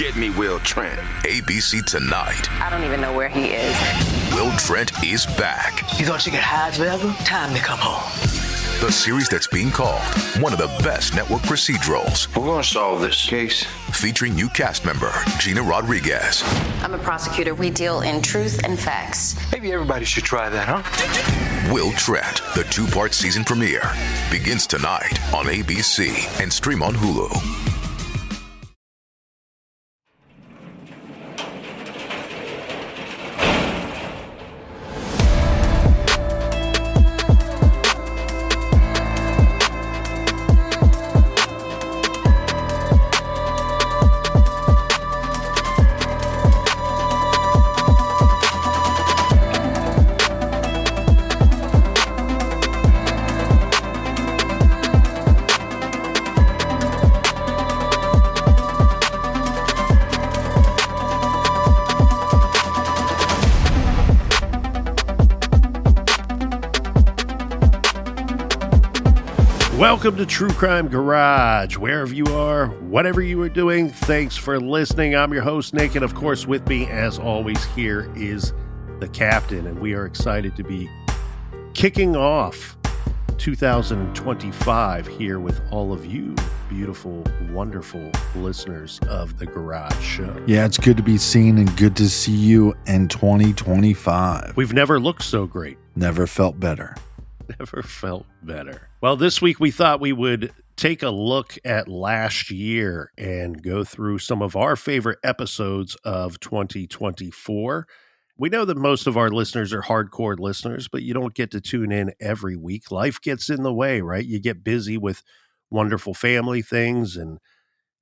Get me Will Trent. ABC Tonight. I don't even know where he is. Will Trent is back. You thought you could hide forever? Time to come home. The series that's being called one of the best network procedurals. We're going to solve this case. Featuring new cast member Gina Rodriguez. I'm a prosecutor. We deal in truth and facts. Maybe everybody should try that, huh? Will Trent, the 2-part season premiere, begins tonight on ABC and stream on Hulu. Welcome to True Crime Garage. Wherever you are, whatever you are doing, thanks for listening. I'm your host, Nick, and of course with me, as always, here is the Captain, and we are excited to be kicking off 2025 here with all of you beautiful, wonderful listeners of the Garage Show. Yeah, it's good to be seen and good to see you in 2025. We've never looked so great. Never felt better. Never felt better. Well, this week we thought we would take a look at last year and go through some of our favorite episodes of 2024. We know that most of our listeners are hardcore listeners, but you don't get to tune in every week. Life gets in the way, right? You get busy with wonderful family things and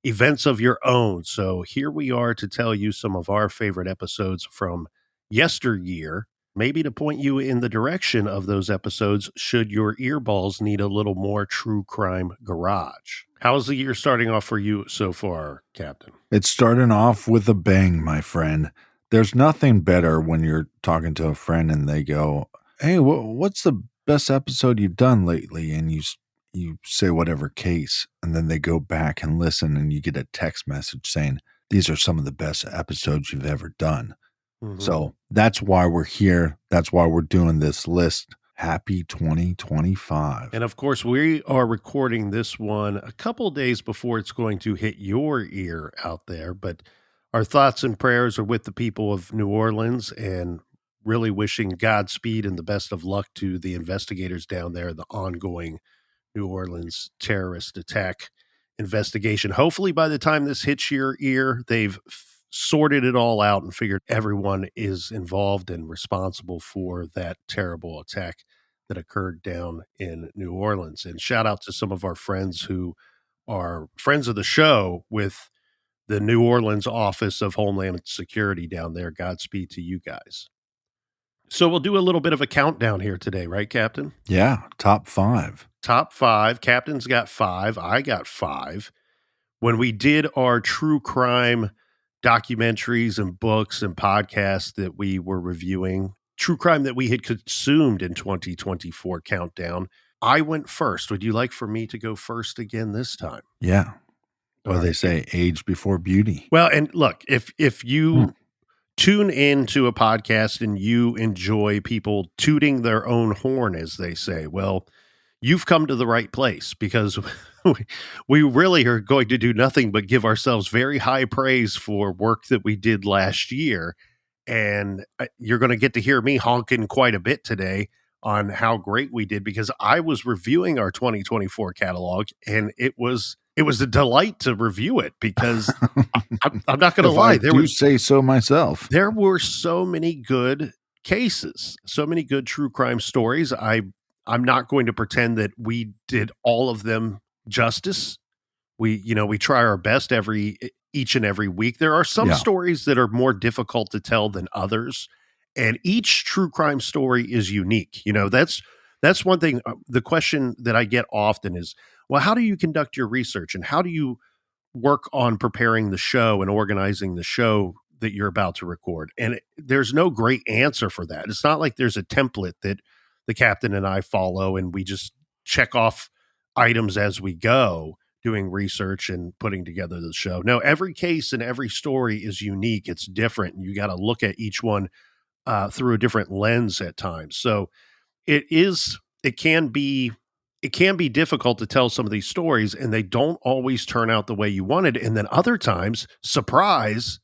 events of your own. So here we are to tell you some of our favorite episodes from yesteryear. Maybe to point you in the direction of those episodes should your earballs need a little more True Crime Garage. How's the year starting off for you so far, Captain? It's starting off with a bang, my friend. There's nothing better when you're talking to a friend and they go, hey, what's the best episode you've done lately? And you say whatever case, and then they go back and listen and you get a text message saying, these are some of the best episodes you've ever done. Mm-hmm. So that's why we're here. That's why we're doing this list. Happy 2025. And of course, we are recording this one a couple days before it's going to hit your ear out there. But our thoughts and prayers are with the people of New Orleans and really wishing Godspeed and the best of luck to the investigators down there, the ongoing New Orleans terrorist attack investigation. Hopefully, by the time this hits your ear, they've sorted it all out and figured everyone is involved and responsible for that terrible attack that occurred down in New Orleans. And shout out to some of our friends who are friends of the show with the New Orleans Office of Homeland Security down there. Godspeed to you guys. So we'll do a little bit of a countdown here today, right, Captain? Yeah, top 5. Top 5. Captain's got 5. I got 5. When we did our true crime documentaries and books and podcasts that we were reviewing, true crime that we had consumed in 2024 countdown, I went first. Would you like for me to go first again this time? Yeah. Well, they say age before beauty. Well, and look, if you tune into a podcast and you enjoy people tooting their own horn, as they say, well, you've come to the right place, because we really are going to do nothing but give ourselves very high praise for work that we did last year. And you're going to get to hear me honking quite a bit today on how great we did, because I was reviewing our 2024 catalog, and it was a delight to review it, because I'm not going to lie. There was say so myself. There were so many good cases, so many good true crime stories. I'm not going to pretend that we did all of them justice. We try our best each and every week. There are some stories that are more difficult to tell than others, and each true crime story is unique. That's one thing. The question that I get often is, well, how do you conduct your research, and how do you work on preparing the show and organizing the show that you're about to record? And there's no great answer for that. It's not like there's a template that the Captain and I follow and we just check off items as we go. doing research and putting together the show. Now, every case and every story is unique. It's different. You got to look at each one through a different lens at times. So it can be difficult to tell some of these stories, and they don't always turn out the way you wanted. And then other times, surprise,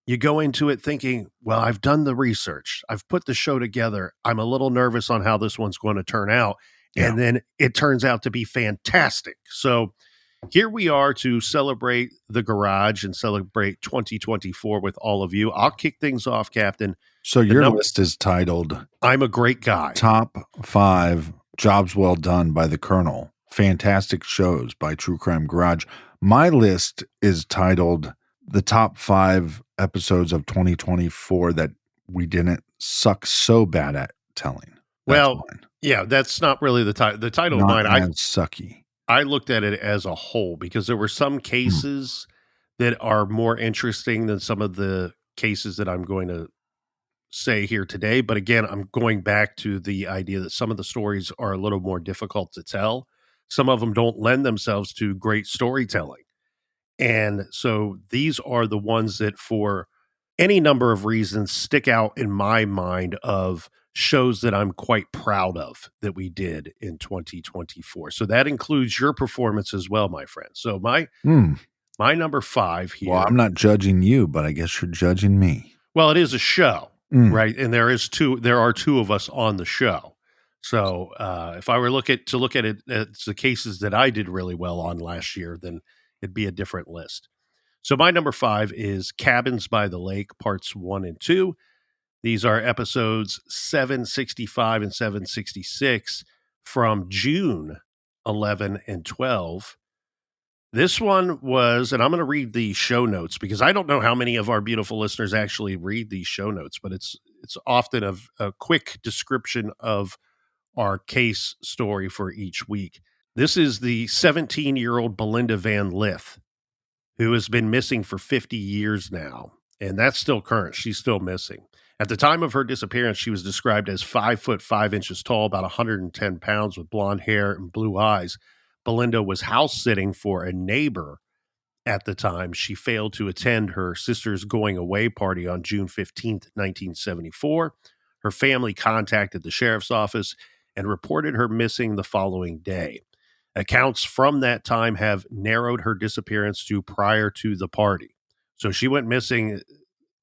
you go into it thinking, well, I've done the research. I've put the show together. I'm a little nervous on how this one's going to turn out. Yeah. And then it turns out to be fantastic. So here we are to celebrate the garage and celebrate 2024 with all of you. I'll kick things off, Captain. So your list is titled I'm a Great Guy. Top 5 Jobs Well Done by the Colonel. Fantastic Shows by True Crime Garage. My list is titled The Top 5 Episodes of 2024 That We Didn't Suck So Bad at Telling. That's mine. Yeah, that's not really the title. The title Not of mine, as sucky. I looked at it as a whole because there were some cases that are more interesting than some of the cases that I'm going to say here today. But again, I'm going back to the idea that some of the stories are a little more difficult to tell. Some of them don't lend themselves to great storytelling. And so these are the ones that, for any number of reasons, stick out in my mind of shows that I'm quite proud of that we did in 2024. So that includes your performance as well, my friend. So my number 5 here. Well, I'm not judging you, but I guess you're judging me. Well, it is a show, right? And there are two of us on the show. So if I were to look at it as the cases that I did really well on last year, then it'd be a different list. So my number 5 is Cabins by the Lake, parts 1 and 2. These are episodes 765 and 766 from June 11 and 12. This one was, and I'm going to read the show notes because I don't know how many of our beautiful listeners actually read these show notes, but it's often a quick description of our case story for each week. This is the 17-year-old Belinda Van Lith, who has been missing for 50 years now, and that's still current. She's still missing. At the time of her disappearance, she was described as 5 foot 5 inches tall, about 110 pounds, with blonde hair and blue eyes. Belinda was house sitting for a neighbor at the time. She failed to attend her sister's going away party on June 15th, 1974. Her family contacted the sheriff's office and reported her missing the following day. Accounts from that time have narrowed her disappearance to prior to the party. So she went missing.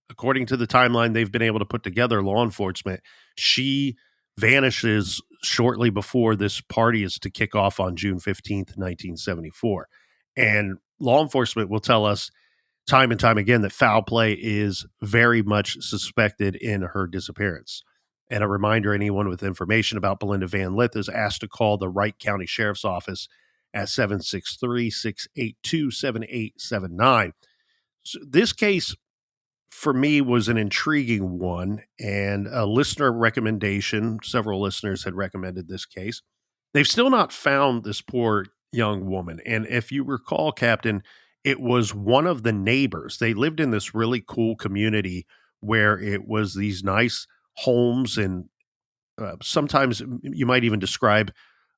According to the timeline they've been able to put together, law enforcement, she vanishes shortly before this party is to kick off on June 15th, 1974. And law enforcement will tell us time and time again that foul play is very much suspected in her disappearance. And a reminder, anyone with information about Belinda Van Lith is asked to call the Wright County Sheriff's Office at 763-682-7879. So this case, for me, was an intriguing one, and a listener recommendation. Several listeners had recommended this case. They've still not found this poor young woman. And if you recall, Captain, it was one of the neighbors. They lived in this really cool community where it was these nice homes, and sometimes you might even describe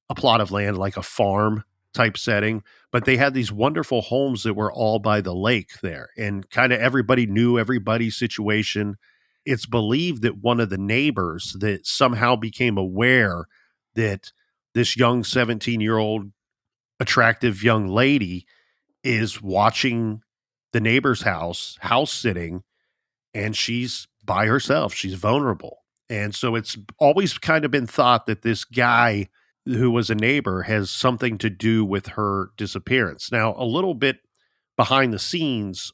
a plot of land like a farm type setting, but they had these wonderful homes that were all by the lake there, and kind of everybody knew everybody's situation. It's believed that one of the neighbors that somehow became aware that this young 17-year-old attractive young lady is watching the neighbor's house sitting, and she's by herself. She's vulnerable. And so it's always kind of been thought that this guy who was a neighbor has something to do with her disappearance. Now, a little bit behind the scenes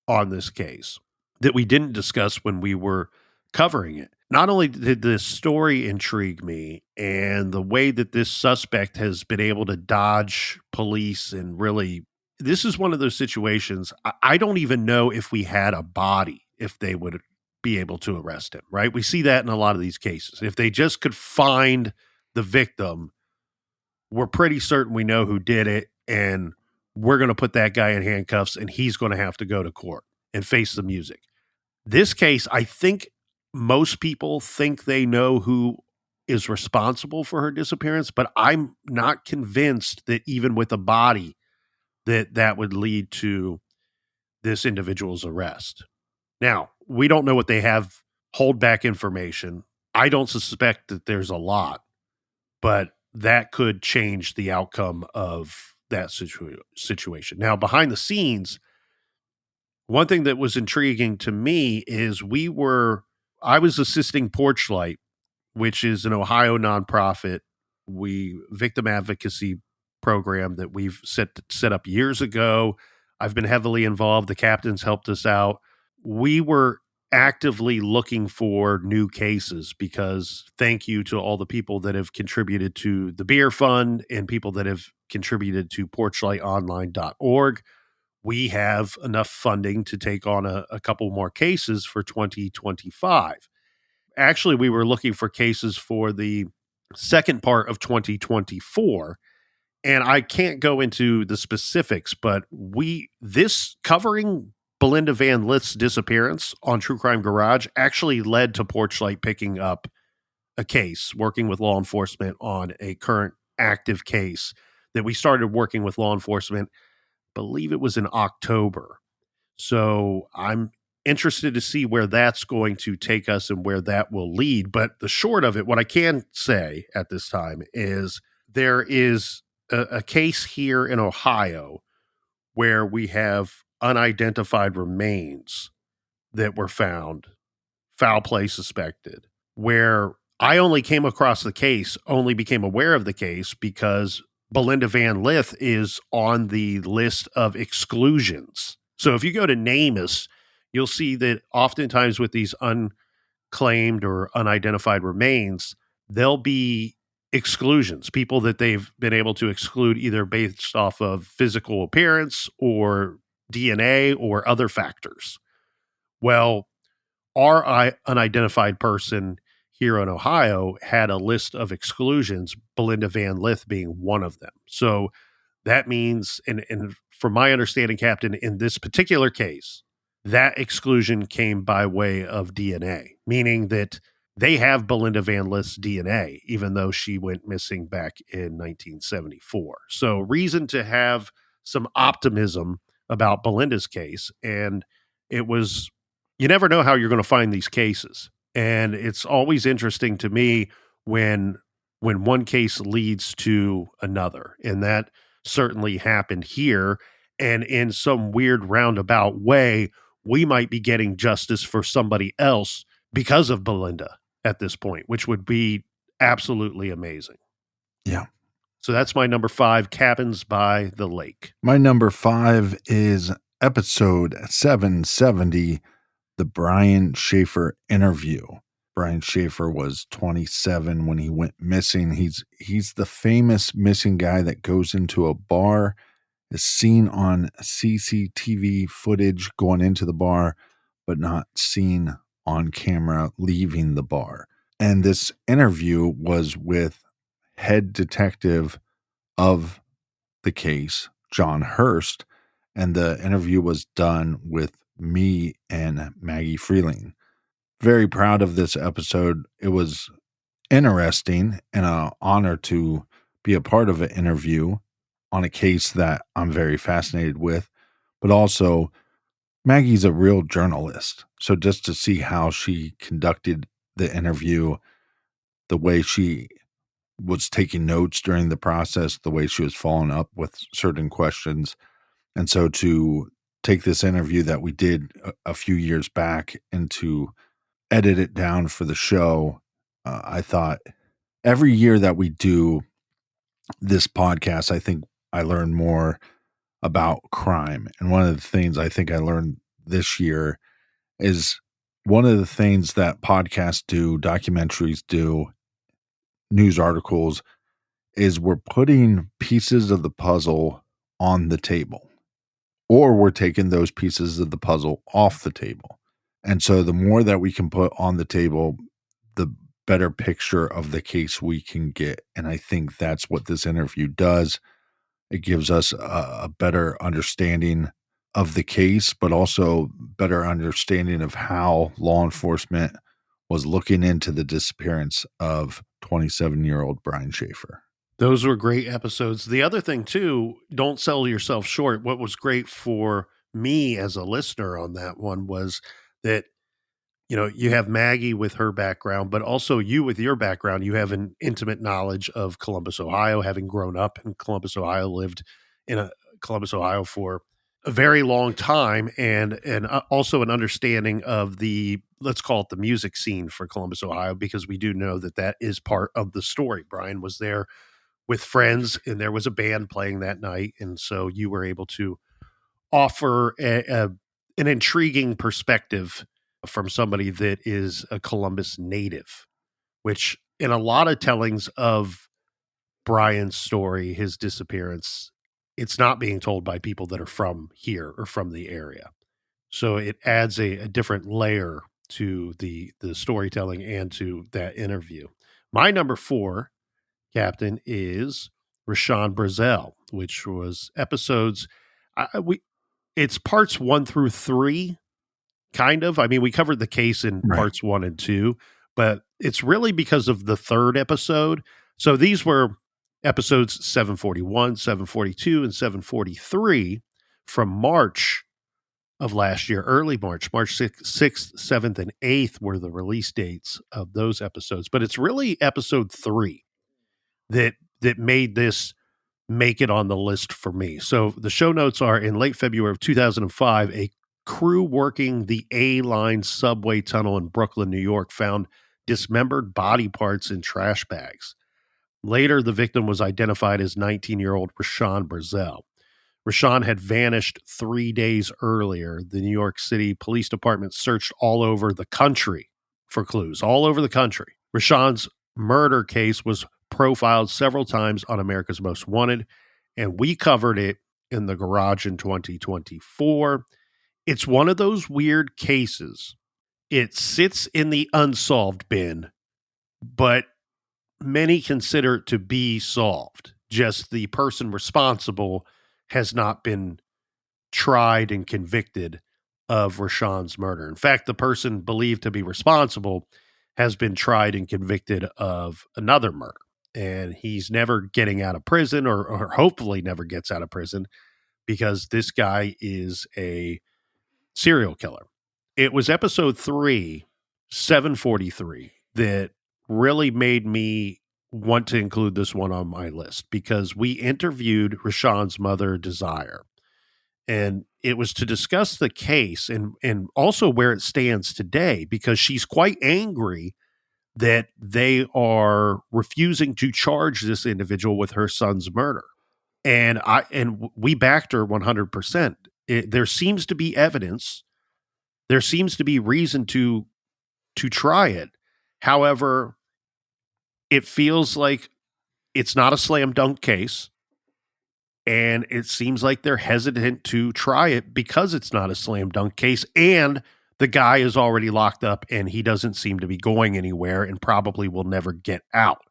on this case that we didn't discuss when we were covering it. Not only did this story intrigue me, and the way that this suspect has been able to dodge police, and really, this is one of those situations, I don't even know if we had a body, if they would be able to arrest him, right? We see that in a lot of these cases. If they just could find the victim, we're pretty certain we know who did it, and we're going to put that guy in handcuffs, and he's going to have to go to court and face the music. This case, I think most people think they know who is responsible for her disappearance, but I'm not convinced that even with a body, that would lead to this individual's arrest. Now, we don't know what they have, hold back information. I don't suspect that there's a lot, but that could change the outcome of that situation. Now, behind the scenes, one thing that was intriguing to me is I was assisting Porchlight, which is an Ohio nonprofit, victim advocacy program that we've set up years ago. I've been heavily involved. The captains helped us out. We were actively looking for new cases because thank you to all the people that have contributed to the beer fund and people that have contributed to porchlightonline.org. We have enough funding to take on a couple more cases for 2025. Actually, we were looking for cases for the second part of 2024. And I can't go into the specifics, but this covering Belinda Van Lith's disappearance on True Crime Garage actually led to Porchlight picking up a case, working with law enforcement on a current active case that we started working with law enforcement, believe it was in October. So I'm interested to see where that's going to take us and where that will lead. But the short of it, what I can say at this time is there is a case here in Ohio where we have unidentified remains that were found, foul play suspected, where I only came across the case, only became aware of the case because Belinda Van Lith is on the list of exclusions. So if you go to NamUs, you'll see that oftentimes with these unclaimed or unidentified remains, there'll be exclusions, people that they've been able to exclude either based off of physical appearance or DNA or other factors. Well, our unidentified person here in Ohio had a list of exclusions, Belinda Van Lith being one of them. So that means, and from my understanding, Captain, in this particular case, that exclusion came by way of DNA, meaning that they have Belinda Van Lith's DNA, even though she went missing back in 1974. So reason to have some optimism about Belinda's case. And it was, you never know how you're going to find these cases. And it's always interesting to me when one case leads to another. And that certainly happened here. And in some weird roundabout way, we might be getting justice for somebody else because of Belinda at this point, which would be absolutely amazing. Yeah. So that's my number 5, Cabins by the Lake. My number 5 is episode 770, the Brian Schaefer interview. Brian Schaefer was 27 when he went missing. He's the famous missing guy that goes into a bar, is seen on CCTV footage going into the bar, but not seen on camera leaving the bar. And this interview was with head detective of the case, John Hurst, and the interview was done with me and Maggie Freeling. Very proud of this episode. It was interesting and an honor to be a part of an interview on a case that I'm very fascinated with, but also Maggie's a real journalist. So just to see how she conducted the interview, the way she was taking notes during the process, the way she was following up with certain questions. And so to take this interview that we did a few years back and to edit it down for the show, I thought every year that we do this podcast, I think I learn more about crime. And one of the things I think I learned this year is one of the things that podcasts do, documentaries do, news articles, is we're putting pieces of the puzzle on the table, or we're taking those pieces of the puzzle off the table. And so the more that we can put on the table, the better picture of the case we can get. And I think that's what this interview does. It gives us a better understanding of the case, but also better understanding of how law enforcement was looking into the disappearance of 27-year-old Brian Schaefer. Those were great episodes. The other thing too, don't sell yourself short. What was great for me as a listener on that one was that, you have Maggie with her background, but also you with your background. You have an intimate knowledge of Columbus, Ohio, having grown up in Columbus, Ohio, lived in Columbus, Ohio for a very long time, and also an understanding of the, let's call it, the music scene for Columbus, Ohio, because we do know that that is part of the story. Brian was there with friends, and there was a band playing that night, and so you were able to offer an intriguing perspective from somebody that is a Columbus native, which in a lot of tellings of Brian's story, his disappearance, it's not being told by people that are from here or from the area. So it adds a different layer to the storytelling and to that interview. My number 4, Captain, is Rashawn Brazel, which was episodes. It's parts 1 through 3, kind of. I mean, we covered the case in Right. parts 1 and 2, but it's really because of the third episode. So these were episodes 741, 742, and 743 from March of last year, early March, March 6th, 7th, and 8th were the release dates of those episodes. But it's really episode 3 that made this make it on the list for me. So the show notes are: in late February of 2005, a crew working the A-Line subway tunnel in Brooklyn, New York, found dismembered body parts in trash bags. Later, the victim was identified as 19-year-old Rashawn Brazel. Rashawn had vanished 3 days earlier. The New York City Police Department searched all over the country for clues, all over the country. Rashawn's murder case was profiled several times on America's Most Wanted, and we covered it in the garage in 2024. It's one of those weird cases. It sits in the unsolved bin, but many consider it to be solved. Just the person responsible has not been tried and convicted of Rashawn's murder. In fact, the person believed to be responsible has been tried and convicted of another murder, and he's never getting out of prison, or hopefully never gets out of prison, because this guy is a serial killer. It was episode 3, 743, that really made me want to include this one on my list, because we interviewed Rashawn's mother, Desire, and it was to discuss the case and also where it stands today, because she's quite angry that they are refusing to charge this individual with her son's murder. And we backed her 100%. There seems to be evidence. There seems to be reason to try it. However, it feels like it's not a slam dunk case. And it seems like they're hesitant to try it because it's not a slam dunk case. And the guy is already locked up and he doesn't seem to be going anywhere and probably will never get out.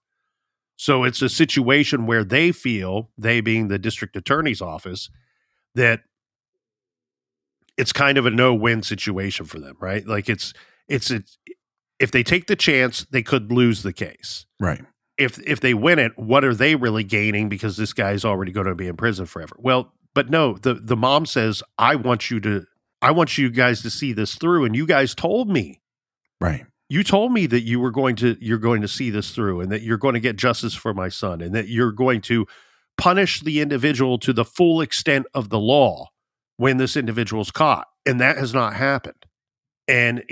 So it's a situation where they feel, they being the district attorney's office, that it's kind of a no-win situation for them, right? Like it's if they take the chance, they could lose the case. Right. If they win it, what are they really gaining, because this guy's already going to be in prison forever? Well, but no, the mom says, I want you guys to see this through, and you guys told me. Right. You told me that you're going to see this through, and that you're going to get justice for my son, and that you're going to punish the individual to the full extent of the law when this individual's caught. And that has not happened. And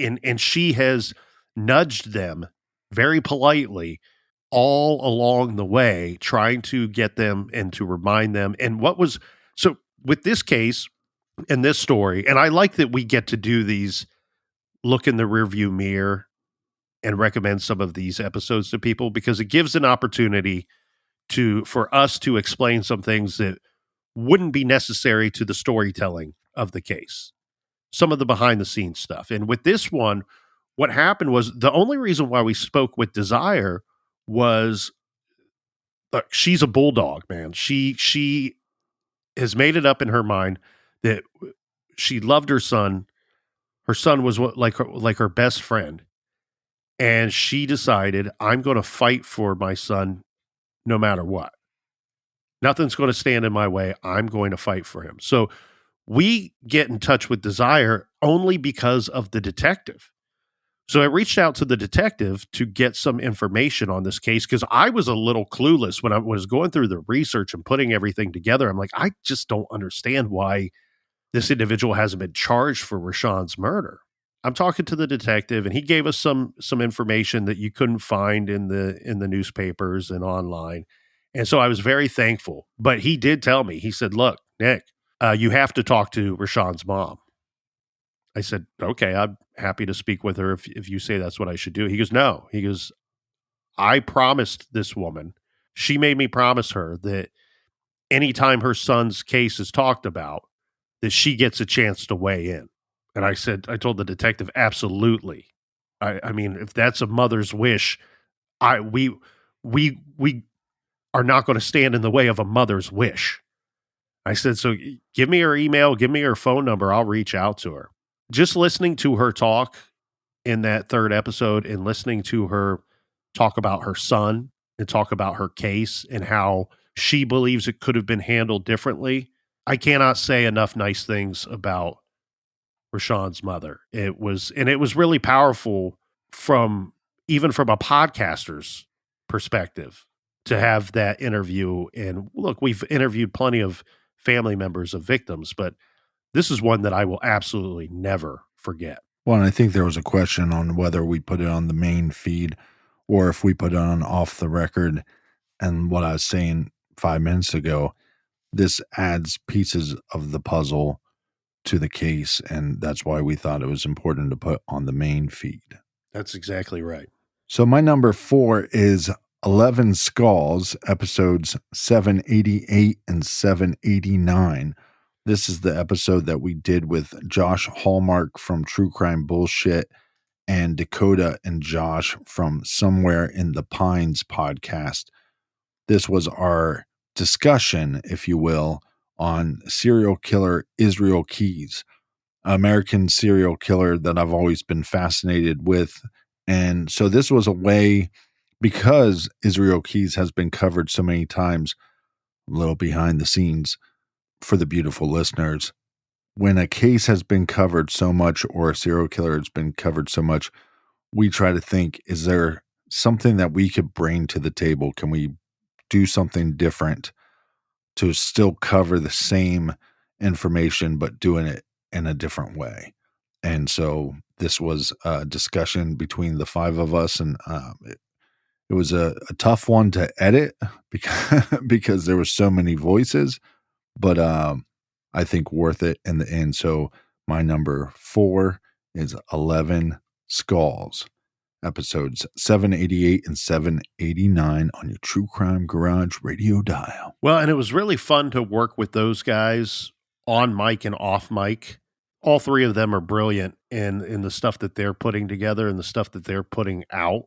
she has nudged them very politely all along the way, trying to get them and to remind them. And so with this case and this story, and I like that we get to do these, look in the rearview mirror and recommend some of these episodes to people, because it gives an opportunity for us to explain some things that wouldn't be necessary to the storytelling of the case, some of the behind the scenes stuff. And with this one, what happened was, the only reason why we spoke with Desire was, she's a bulldog, man. She has made it up in her mind that she loved her son. Her son was like her best friend. And she decided, I'm going to fight for my son no matter what. Nothing's going to stand in my way. I'm going to fight for him. So we get in touch with Desire only because of the detective. So I reached out to the detective to get some information on this case because I was a little clueless when I was going through the research and putting everything together. I'm like, I just don't understand why this individual hasn't been charged for Rashawn's murder. I'm talking to the detective, and he gave us some information that you couldn't find in the newspapers and online. And so I was very thankful. But he did tell me, he said, look, Nick, you have to talk to Rashawn's mom. I said, okay, I'm happy to speak with her if you say that's what I should do. He goes, no. He goes, I promised this woman, she made me promise her that anytime her son's case is talked about, that she gets a chance to weigh in. And I told the detective, absolutely. I mean, if that's a mother's wish, we are not going to stand in the way of a mother's wish. I said, so give me her email, give me her phone number. I'll reach out to her. Just listening to her talk in that third episode and listening to her talk about her son and talk about her case and how she believes it could have been handled differently, I cannot say enough nice things about Rashawn's mother. It was really powerful even from a podcaster's perspective to have that interview. And look, we've interviewed plenty of family members of victims, but this is one that I will absolutely never forget. Well, and I think there was a question on whether we put it on the main feed or if we put it on off the record. And what I was saying 5 minutes ago, this adds pieces of the puzzle to the case, and that's why we thought it was important to put on the main feed. That's exactly right. So my number 4 is 11 Skulls, episodes 788 and 789. This is the episode that we did with Josh Hallmark from True Crime Bullshit and Dakota and Josh from Somewhere in the Pines podcast. This was our discussion, if you will, on serial killer Israel Keys, American serial killer that I've always been fascinated with. And so this was a way, because Israel Keys has been covered so many times, a little behind the scenes for the beautiful listeners. When a case has been covered so much or a serial killer has been covered so much, we try to think, is there something that we could bring to the table? Can we do something different to still cover the same information, but doing it in a different way? And so this was a discussion between the 5 of us, and it was a tough one to edit because there were so many voices, but I think worth it in the end. So my number 4 is 11 Skulls, episodes 788 and 789 on your True Crime Garage radio dial. Well, and it was really fun to work with those guys on mic and off mic. All 3 of them are brilliant in the stuff that they're putting together and the stuff that they're putting out.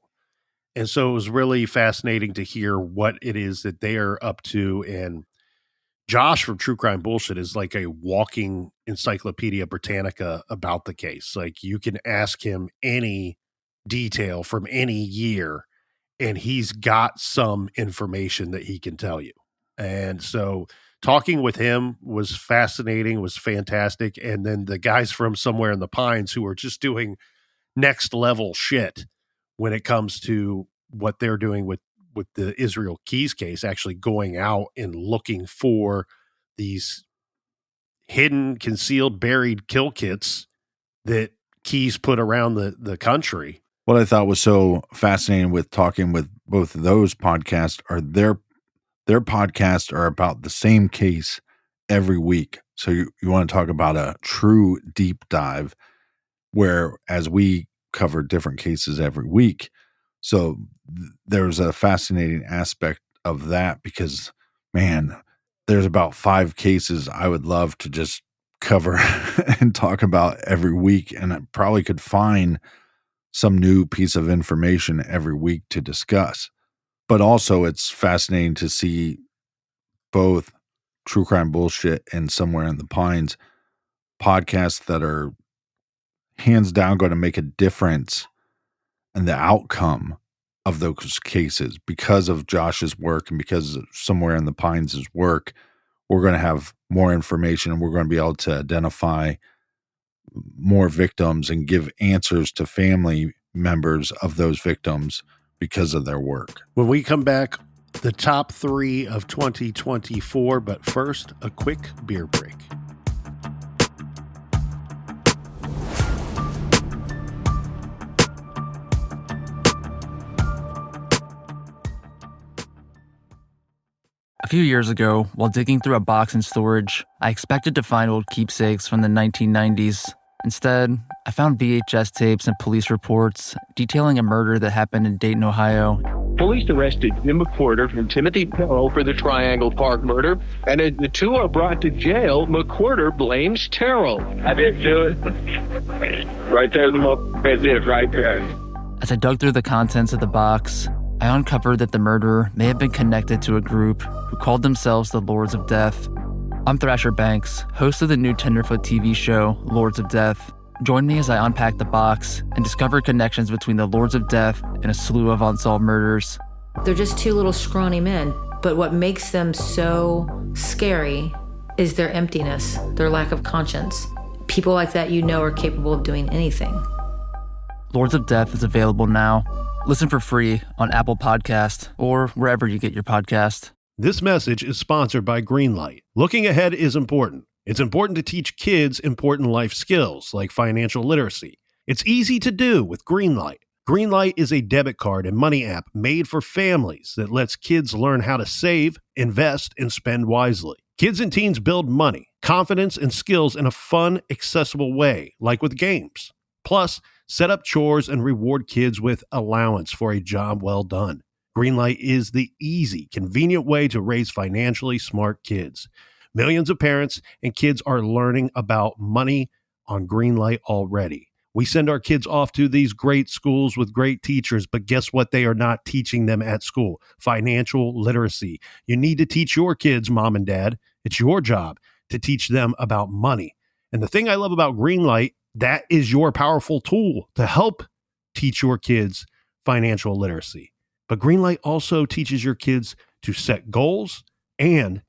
And so it was really fascinating to hear what it is that they are up to. And Josh from True Crime Bullshit is like a walking Encyclopedia Britannica about the case. Like, you can ask him any detail from any year, and he's got some information that he can tell you. And so talking with him was fascinating, was fantastic. And then the guys from Somewhere in the Pines, who are just doing next level shit when it comes to what they're doing with the Israel Keys case, actually going out and looking for these hidden, concealed, buried kill kits that Keys put around the country. What I thought was so fascinating with talking with both of those podcasts are their podcasts are about the same case every week. So you want to talk about a true deep dive, whereas we cover different cases every week. So there's a fascinating aspect of that because, man, there's about 5 cases I would love to just cover and talk about every week. And I probably could find some new piece of information every week to discuss. But also it's fascinating to see both True Crime Bullshit and Somewhere in the Pines podcasts that are hands down going to make a difference in the outcome of those cases. Because of Josh's work and because of Somewhere in the Pines' work, we're going to have more information and we're going to be able to identify more victims and give answers to family members of those victims because of their work. When we come back, the top 3 of 2024, but first, a quick beer break. A few years ago, while digging through a box in storage, I expected to find old keepsakes from the 1990s. Instead, I found VHS tapes and police reports detailing a murder that happened in Dayton, Ohio. Police arrested Jim McWhorter and Timothy Perro for the Triangle Park murder, and as the two are brought to jail, McWhorter blames Terrell. I didn't do it. Right there's the motherfucker right there. As I dug through the contents of the box, I uncovered that the murderer may have been connected to a group who called themselves the Lords of Death. I'm Thrasher Banks, host of the new Tenderfoot TV show, Lords of Death. Join me as I unpack the box and discover connections between the Lords of Death and a slew of unsolved murders. They're just two little scrawny men, but what makes them so scary is their emptiness, their lack of conscience. People like that are capable of doing anything. Lords of Death is available now. Listen for free on Apple Podcast or wherever you get your podcast. This message is sponsored by Greenlight. Looking ahead is important. It's important to teach kids important life skills like financial literacy. It's easy to do with Greenlight. Greenlight is a debit card and money app made for families that lets kids learn how to save, invest, and spend wisely. Kids and teens build money, confidence, and skills in a fun, accessible way, like with games. Plus, set up chores and reward kids with allowance for a job well done. Greenlight is the easy, convenient way to raise financially smart kids. Millions of parents and kids are learning about money on Greenlight already. We send our kids off to these great schools with great teachers, but guess what they are not teaching them at school? Financial literacy. You need to teach your kids, mom and dad. It's your job to teach them about money. And the thing I love about Greenlight, that is your powerful tool to help teach your kids financial literacy. But Greenlight also teaches your kids to set goals and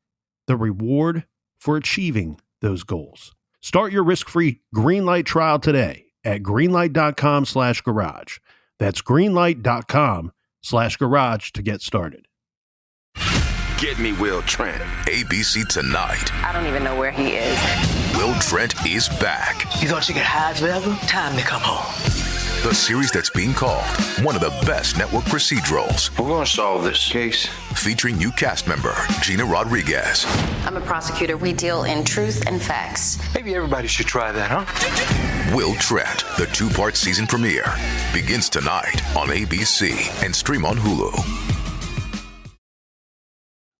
the reward for achieving those goals. Start your risk-free Greenlight trial today at greenlight.com/garage. That's greenlight.com/garage to get started. Get me Will Trent. ABC Tonight. I don't even know where he is. Will Trent is back. You thought you could hide forever? Time to come home. The series that's being called one of the best network procedurals. We're going to solve this case. Featuring new cast member Gina Rodriguez. I'm a prosecutor. We deal in truth and facts. Maybe everybody should try that, huh? Will Trent, the 2-part season premiere, begins tonight on ABC and stream on Hulu.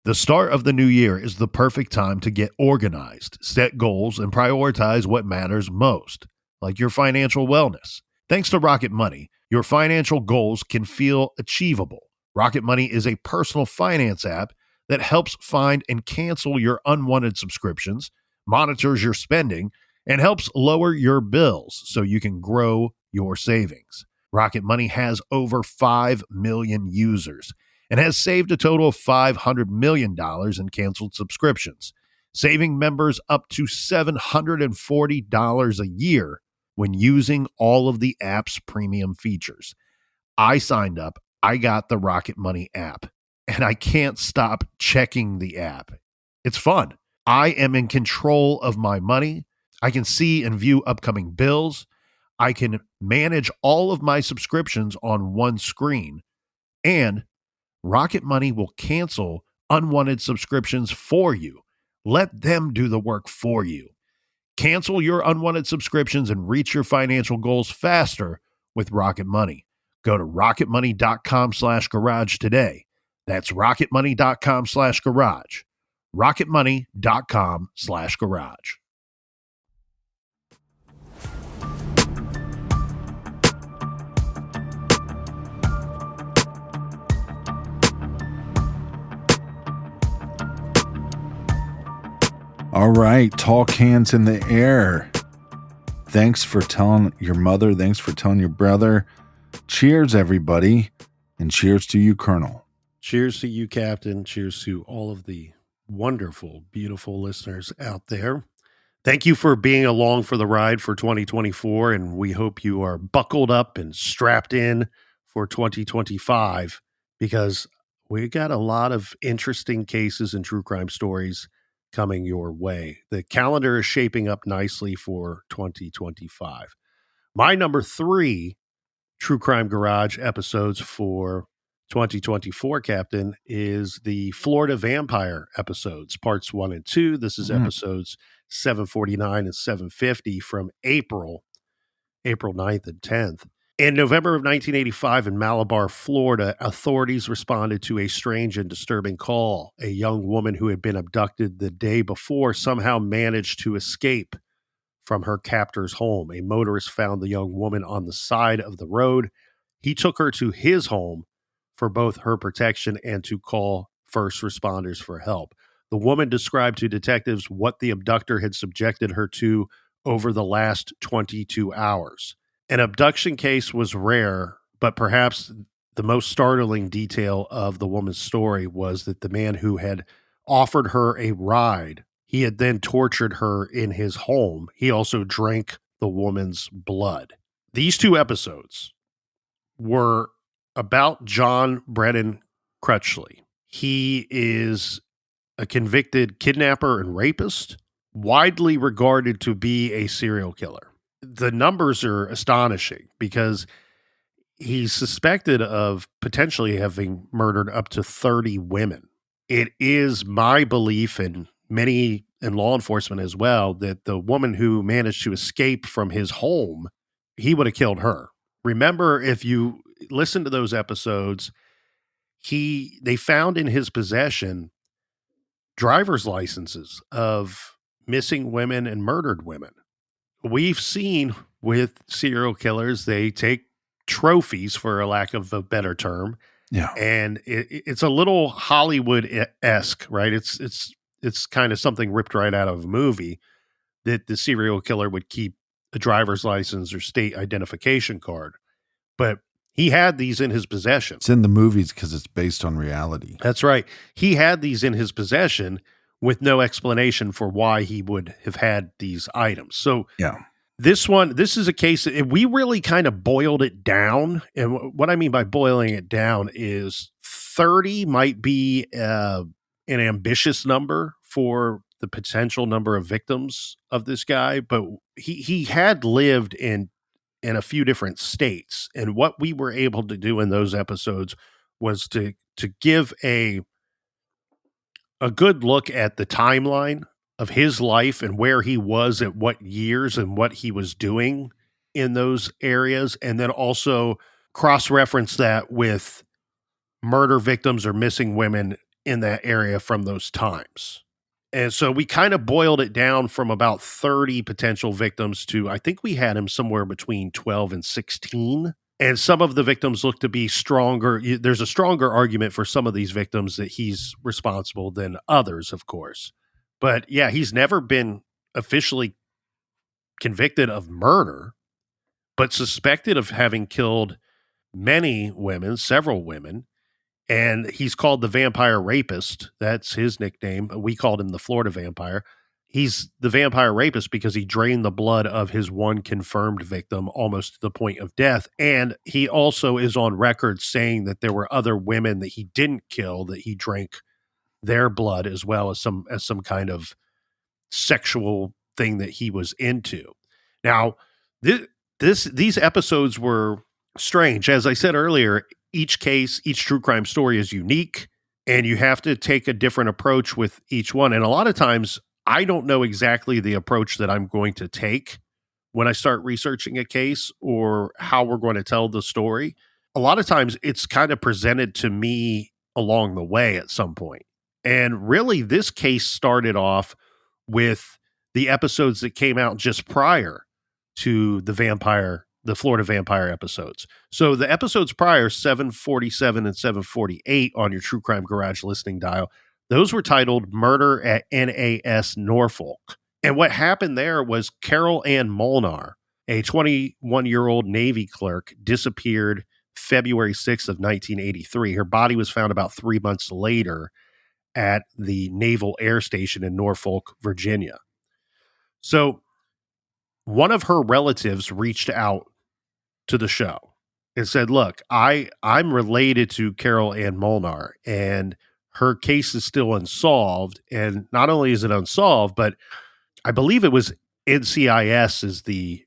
The start of the new year is the perfect time to get organized, set goals, and prioritize what matters most, like your financial wellness. Thanks to Rocket Money, your financial goals can feel achievable. Rocket Money is a personal finance app that helps find and cancel your unwanted subscriptions, monitors your spending, and helps lower your bills so you can grow your savings. Rocket Money has over 5 million users and has saved a total of $500 million in canceled subscriptions, saving members up to $740 a year when using all of the app's premium features. I signed up, I got the Rocket Money app, and I can't stop checking the app. It's fun. I am in control of my money. I can see and view upcoming bills. I can manage all of my subscriptions on one screen. And Rocket Money will cancel unwanted subscriptions for you. Let them do the work for you. Cancel your unwanted subscriptions and reach your financial goals faster with Rocket Money. Go to rocketmoney.com/garage today. That's rocketmoney.com/garage. rocketmoney.com/garage. All right, talk hands in the air. Thanks for telling your mother. Thanks for telling your brother. Cheers, everybody. And cheers to you, Colonel. Cheers to you, Captain. Cheers to all of the wonderful, beautiful listeners out there. Thank you for being along for the ride for 2024, and we hope you are buckled up and strapped in for 2025, because we got a lot of interesting cases and true crime stories coming your way. The calendar is shaping up nicely for 2025. My number 3 True Crime Garage episodes for 2024, Captain, is the Florida Vampire episodes, parts 1 and 2. This is episodes 749 and 750 from April 9th and 10th. In November of 1985 in Malabar, Florida, authorities responded to a strange and disturbing call. A young woman who had been abducted the day before somehow managed to escape from her captor's home. A motorist found the young woman on the side of the road. He took her to his home for both her protection and to call first responders for help. The woman described to detectives what the abductor had subjected her to over the last 22 hours. An abduction case was rare, but perhaps the most startling detail of the woman's story was that the man who had offered her a ride, he had then tortured her in his home. He also drank the woman's blood. These 2 episodes were about John Brennan Crutchley. He is a convicted kidnapper and rapist, widely regarded to be a serial killer. The numbers are astonishing because he's suspected of potentially having murdered up to 30 women. It is my belief, and many in law enforcement as well, that the woman who managed to escape from his home, he would have killed her. Remember, if you listen to those episodes, they found in his possession driver's licenses of missing women and murdered women. We've seen with serial killers, they take trophies, for a lack of a better term. Yeah. And it's a little Hollywood-esque, right? It's kind of something ripped right out of a movie, that the serial killer would keep a driver's license or state identification card. But he had these in his possession. It's in the movies because it's based on reality. That's right. He had these in his possession with no explanation for why he would have had these items. So yeah, this is a case that we really kind of boiled it down. And what I mean by boiling it down is 30 might be an ambitious number for the potential number of victims of this guy, but he had lived in a few different states. And what we were able to do in those episodes was to give a good look at the timeline of his life and where he was at what years and what he was doing in those areas. And then also cross-reference that with murder victims or missing women in that area from those times. And so we kind of boiled it down from about 30 potential victims to, I think we had him somewhere between 12 and 16. And some of the victims look to be stronger. There's a stronger argument for some of these victims that he's responsible than others, of course. But yeah, he's never been officially convicted of murder, but suspected of having killed many women, several women. And he's called the vampire rapist. That's his nickname. We called him the Florida vampire. He's the vampire rapist because he drained the blood of his one confirmed victim almost to the point of death. And he also is on record saying that there were other women that he didn't kill, that he drank their blood as well as some kind of sexual thing that he was into. Now, these episodes were strange. As I said earlier, each case, each true crime story is unique, and you have to take a different approach with each one. And a lot of times, I don't know exactly the approach that I'm going to take when I start researching a case or how we're going to tell the story. A lot of times, it's kind of presented to me along the way at some point. And really, this case started off with the episodes that came out just prior to the Florida vampire episodes. So the episodes prior, 747 and 748 on your True Crime Garage listening dial, those were titled Murder at NAS Norfolk. And what happened there was Carol Ann Molnar, a 21-year-old Navy clerk, disappeared February 6th of 1983. Her body was found about 3 months later at the Naval Air Station in Norfolk, Virginia. So one of her relatives reached out to the show and said, look, I'm related to Carol Ann Molnar, and her case is still unsolved. And not only is it unsolved, but I believe it was NCIS is the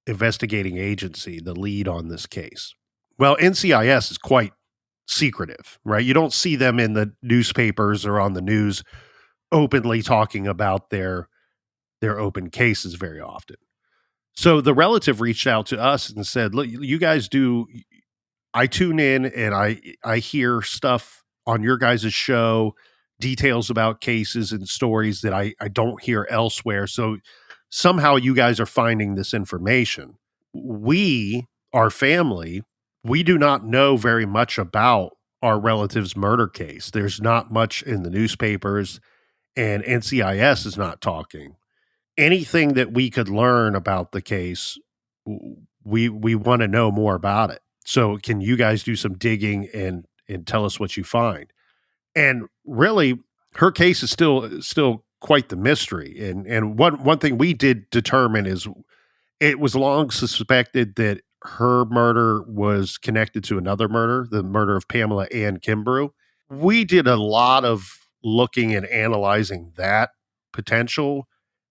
investigating agency, the lead on this case. Well, NCIS is quite secretive, right? You don't see them in the newspapers or on the news openly talking about their open cases very often. So the relative reached out to us and said, look, you guys do, I tune in and I hear stuff on your guys' show, details about cases and stories that I don't hear elsewhere. So somehow you guys are finding this information. We, our family, we do not know very much about our relative's murder case. There's not much in the newspapers, and NCIS is not talking. Anything that we could learn about the case, we want to know more about it. So can you guys do some digging and tell us what you find? And really, her case is still quite the mystery. And one thing we did determine is it was long suspected that her murder was connected to another murder, the murder of Pamela Ann Kimbrough. We did a lot of looking and analyzing that potential.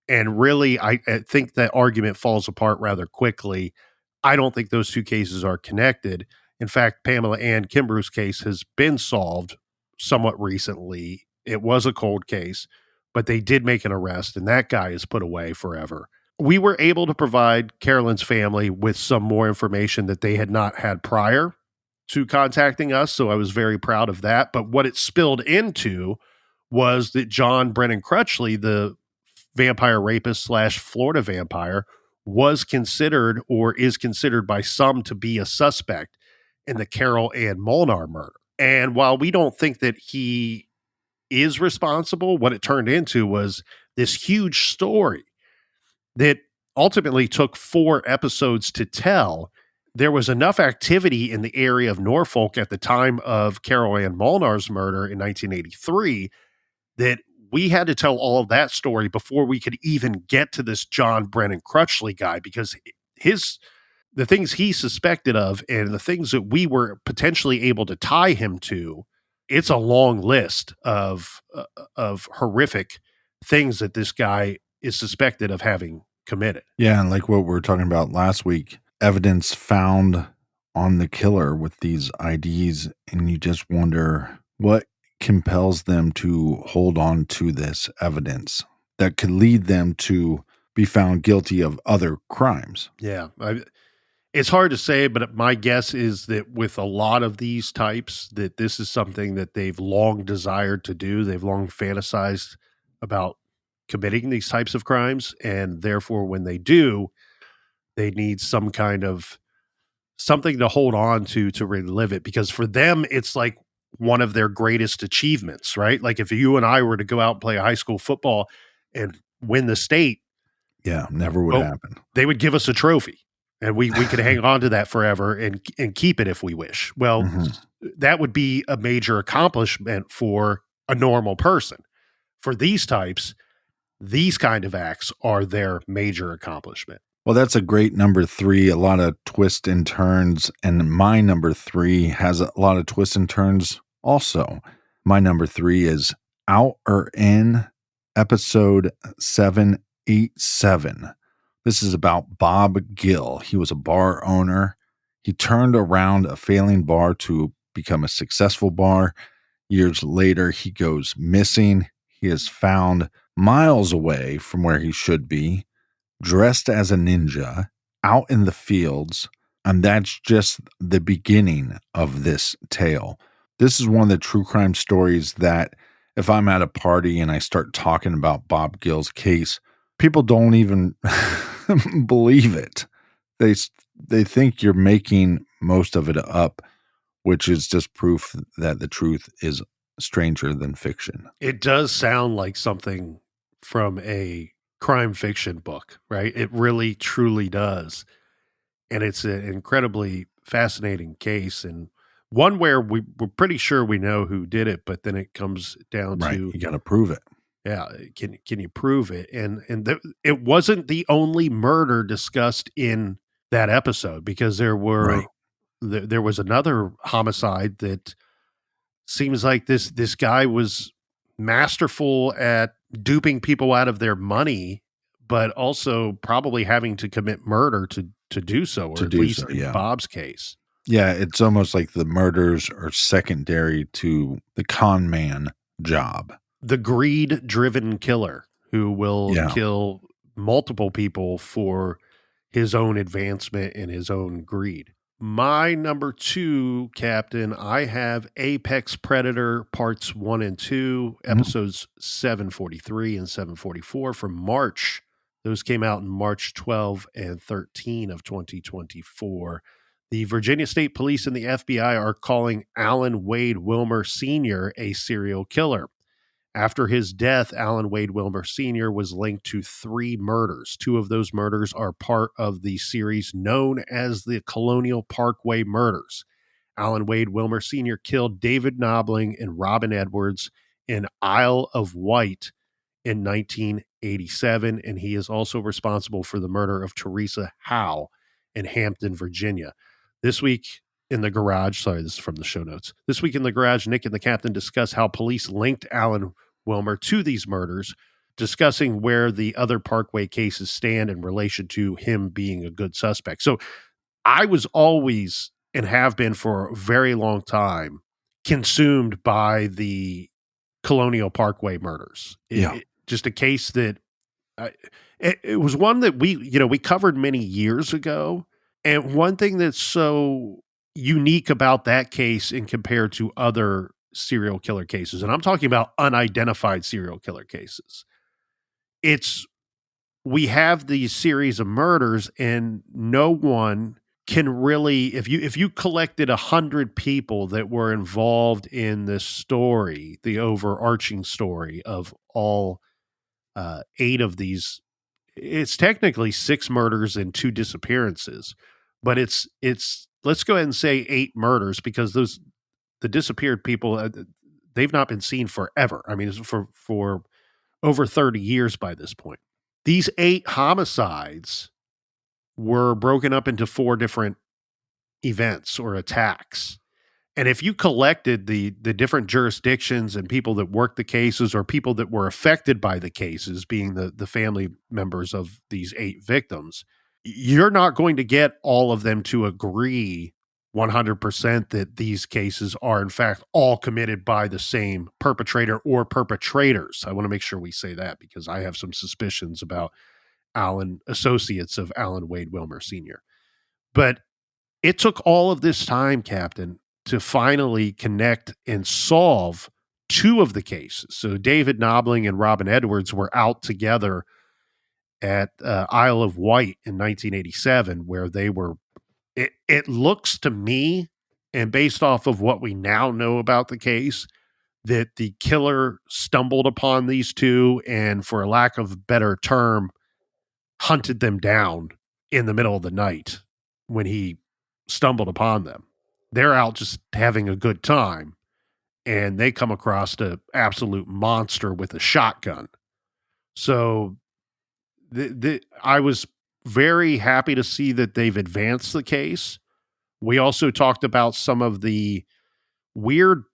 And really, I think that argument falls apart rather quickly. I don't think those two cases are connected. In fact, Pamela Ann Kimbrough's case has been solved somewhat recently. It was a cold case, but they did make an arrest, and that guy is put away forever. We were able to provide Carolyn's family with some more information that they had not had prior to contacting us, so I was very proud of that. But what it spilled into was that John Brennan Crutchley, the vampire rapist slash Florida vampire, was considered or is considered by some to be a suspect in the Carol Ann Molnar murder. And while we don't think that he is responsible, what it turned into was this huge story that ultimately took 4 episodes to tell. There was enough activity in the area of Norfolk at the time of Carol Ann Molnar's murder in 1983 that we had to tell all of that story before we could even get to this John Brennan Crutchley guy, because the things he suspected of and the things that we were potentially able to tie him to, it's a long list of horrific things that this guy is suspected of having committed. Yeah, and like what we were talking about last week, evidence found on the killer with these IDs, and you just wonder what compels them to hold on to this evidence that could lead them to be found guilty of other crimes. Yeah, it's hard to say, but my guess is that with a lot of these types, that this is something that they've long desired to do. They've long fantasized about committing these types of crimes, and therefore when they do, they need some kind of something to hold on to relive it, because for them it's like one of their greatest achievements, right? Like if you and I were to go out and play high school football and win the state, yeah, never would happen. They would give us a trophy, and we could hang on to that forever and keep it if we wish. Well, that would be a major accomplishment for a normal person. For these types, these kind of acts are their major accomplishment. Well, that's a great number 3, a lot of twists and turns. And my number 3 has a lot of twists and turns also. My number 3 is Out or In, episode 787. This is about Bob Gill. He was a bar owner. He turned around a failing bar to become a successful bar. Years later, he goes missing. He is found miles away from where he should be, dressed as a ninja, out in the fields, and that's just the beginning of this tale. This is one of the true crime stories that if I'm at a party and I start talking about Bob Gill's case, people don't even believe it. They think you're making most of it up, which is just proof that the truth is stranger than fiction. It does sound like something from a crime fiction book, right? It really, truly does. And it's an incredibly fascinating case, and one where we're pretty sure we know who did it, but then it comes down Right. to, You got to prove it. yeah, can you prove it? And it wasn't the only murder discussed in that episode, because there Right. was another homicide that seems like this guy was masterful at duping people out of their money, but also probably having to commit murder to do so, or To at do least so, in yeah. Bob's case. Yeah, it's almost like the murders are secondary to the con man job. The greed-driven killer who will Yeah. kill multiple people for his own advancement and his own greed. My number 2, Captain, I have Apex Predator Parts 1 and 2, episodes 743 and 744 from March. Those came out in March 12 and 13 of 2024. The Virginia State Police and the FBI are calling Alan Wade Wilmer Sr. a serial killer. After his death, Alan Wade Wilmer Sr. was linked to 3 murders. 2 of those murders are part of the series known as the Colonial Parkway Murders. Alan Wade Wilmer Sr. killed David Knobling and Robin Edwards in Isle of Wight in 1987, and he is also responsible for the murder of Teresa Howe in Hampton, Virginia. This week in the garage, sorry, this is from the show notes. This week in the garage, Nick and the Captain discuss how police linked Alan Wilmer to these murders, discussing where the other Parkway cases stand in relation to him being a good suspect. So I was always, and have been for a very long time, consumed by the Colonial Parkway murders. Just a case that it was one that we covered many years ago. And one thing that's so unique about that case in compared to other serial killer cases, and I'm talking about unidentified serial killer cases, we have these series of murders, and no one can really, if you collected 100 people that were involved in this story, the overarching story of all 8 of these, it's technically 6 murders and 2 disappearances, but it's let's go ahead and say 8 murders, because the disappeared people, they've not been seen forever. I mean, it's for over 30 years by this point. These 8 homicides were broken up into 4 different events or attacks. And if you collected the different jurisdictions and people that worked the cases, or people that were affected by the cases, being the family members of these 8 victims, you're not going to get all of them to agree 100% that these cases are in fact all committed by the same perpetrator or perpetrators. I want to make sure we say that, because I have some suspicions about associates of Alan Wade Wilmer Sr. But it took all of this time, Captain, to finally connect and solve 2 of the cases. So David Knobling and Robin Edwards were out together at Isle of Wight in 1987, where they were, it looks to me, and based off of what we now know about the case, that the killer stumbled upon these 2 and, for a lack of a better term, hunted them down in the middle of the night when he stumbled upon them. They're out just having a good time, and they come across an absolute monster with a shotgun. So I was very happy to see that they've advanced the case. We also talked about some of the weird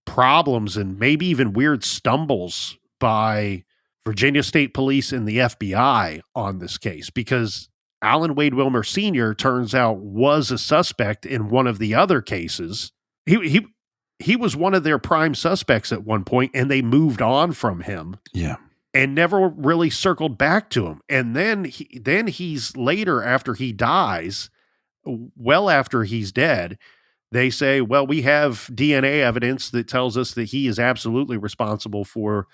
problems and maybe even weird stumbles by Virginia State Police and the FBI on this case, because Alan Wade Wilmer Sr. turns out was a suspect in one of the other cases. He was one of their prime suspects at one point, and they moved on from him. Yeah. And never really circled back to him. And then he's later, after he dies, well after he's dead, they say, well, we have DNA evidence that tells us that he is absolutely responsible for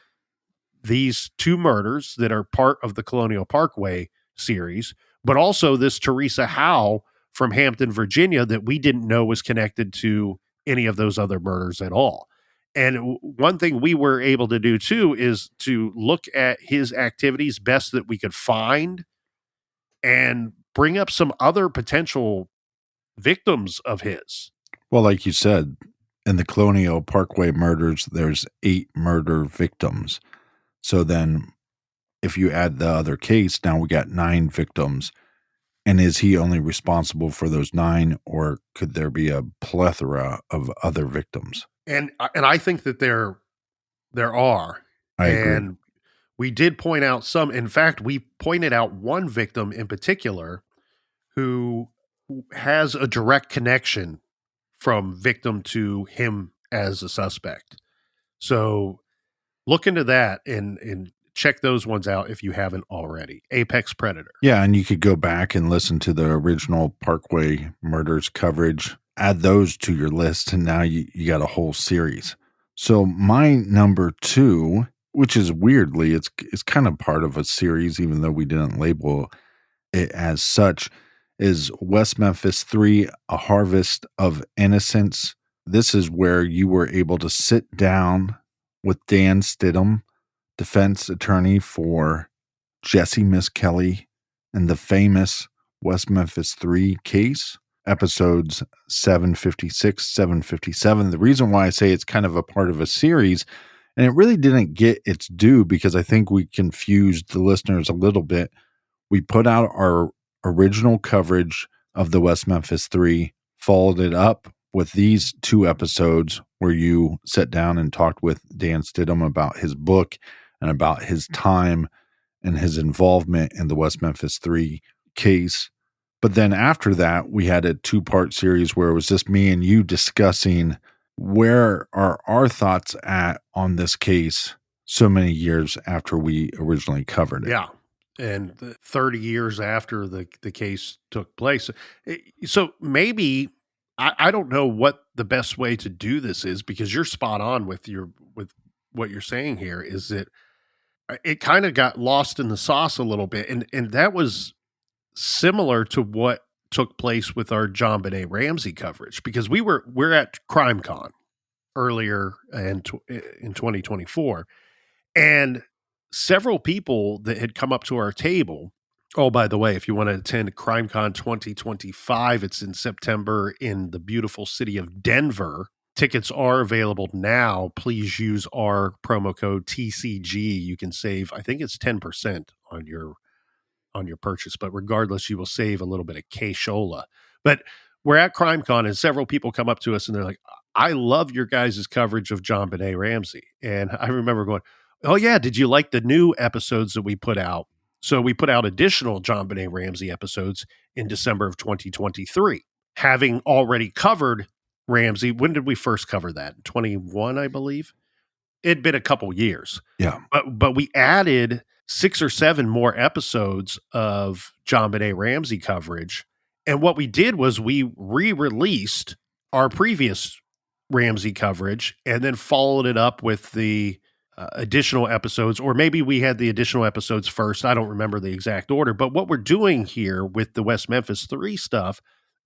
these 2 murders that are part of the Colonial Parkway series, but also this Teresa Howe from Hampton, Virginia, that we didn't know was connected to any of those other murders at all. And one thing we were able to do too is to look at his activities best that we could find, and bring up some other potential victims of his. Well, like you said, in the Colonial Parkway murders, there's 8 murder victims. So then if you add the other case, now we got 9 victims. And is he only responsible for those 9, or could there be a plethora of other victims? And I think that there are. I agree. And we did point out some. In fact, we pointed out one victim in particular who has a direct connection from victim to him as a suspect. So look into that and check those ones out if you haven't already. Apex Predator. Yeah, and you could go back and listen to the original Parkway murders coverage, add those to your list, and now you got a whole series. So my number 2, which is weirdly, it's kind of part of a series, even though we didn't label it as such, is West Memphis 3, A Harvest of Innocence. This is where you were able to sit down with Dan Stidham, defense attorney for Jesse Miss Kelly, and the famous West Memphis 3 case, episodes 756, 757. The reason why I say it's kind of a part of a series, and it really didn't get its due because I think we confused the listeners a little bit. We put out our original coverage of the West Memphis 3, followed it up with these 2 episodes where you sat down and talked with Dan Stidham about his book and about his time and his involvement in the West Memphis 3 case. But then after that, we had a 2-part series where it was just me and you discussing where are our thoughts at on this case so many years after we originally covered it. Yeah. And 30 years after the case took place. So maybe, I don't know what the best way to do this is, because you're spot on with what you're saying here, is that it kind of got lost in the sauce a little bit. And that was similar to what took place with our JonBenet Ramsey coverage, because we're at CrimeCon earlier in 2024, and several people that had come up to our table. Oh, by the way, if you want to attend CrimeCon 2025, it's in September in the beautiful city of Denver. Tickets are available now. Please use our promo code TCG. You can save, I think it's 10% on your purchase, but regardless, you will save a little bit of cashola. But we're at CrimeCon, and several people come up to us and they're like, I love your guys' coverage of JonBenet Ramsey. And I remember going, oh yeah, did you like the new episodes that we put out? So we put out additional JonBenet Ramsey episodes in December of 2023, having already covered Ramsey. When did we first cover that? 21, I believe. It'd been a couple years. Yeah. But we added 6 or 7 more episodes of JonBenet Ramsey coverage. And what we did was we re-released our previous Ramsey coverage and then followed it up with the additional episodes, or maybe we had the additional episodes first. I don't remember the exact order, but what we're doing here with the West Memphis 3 stuff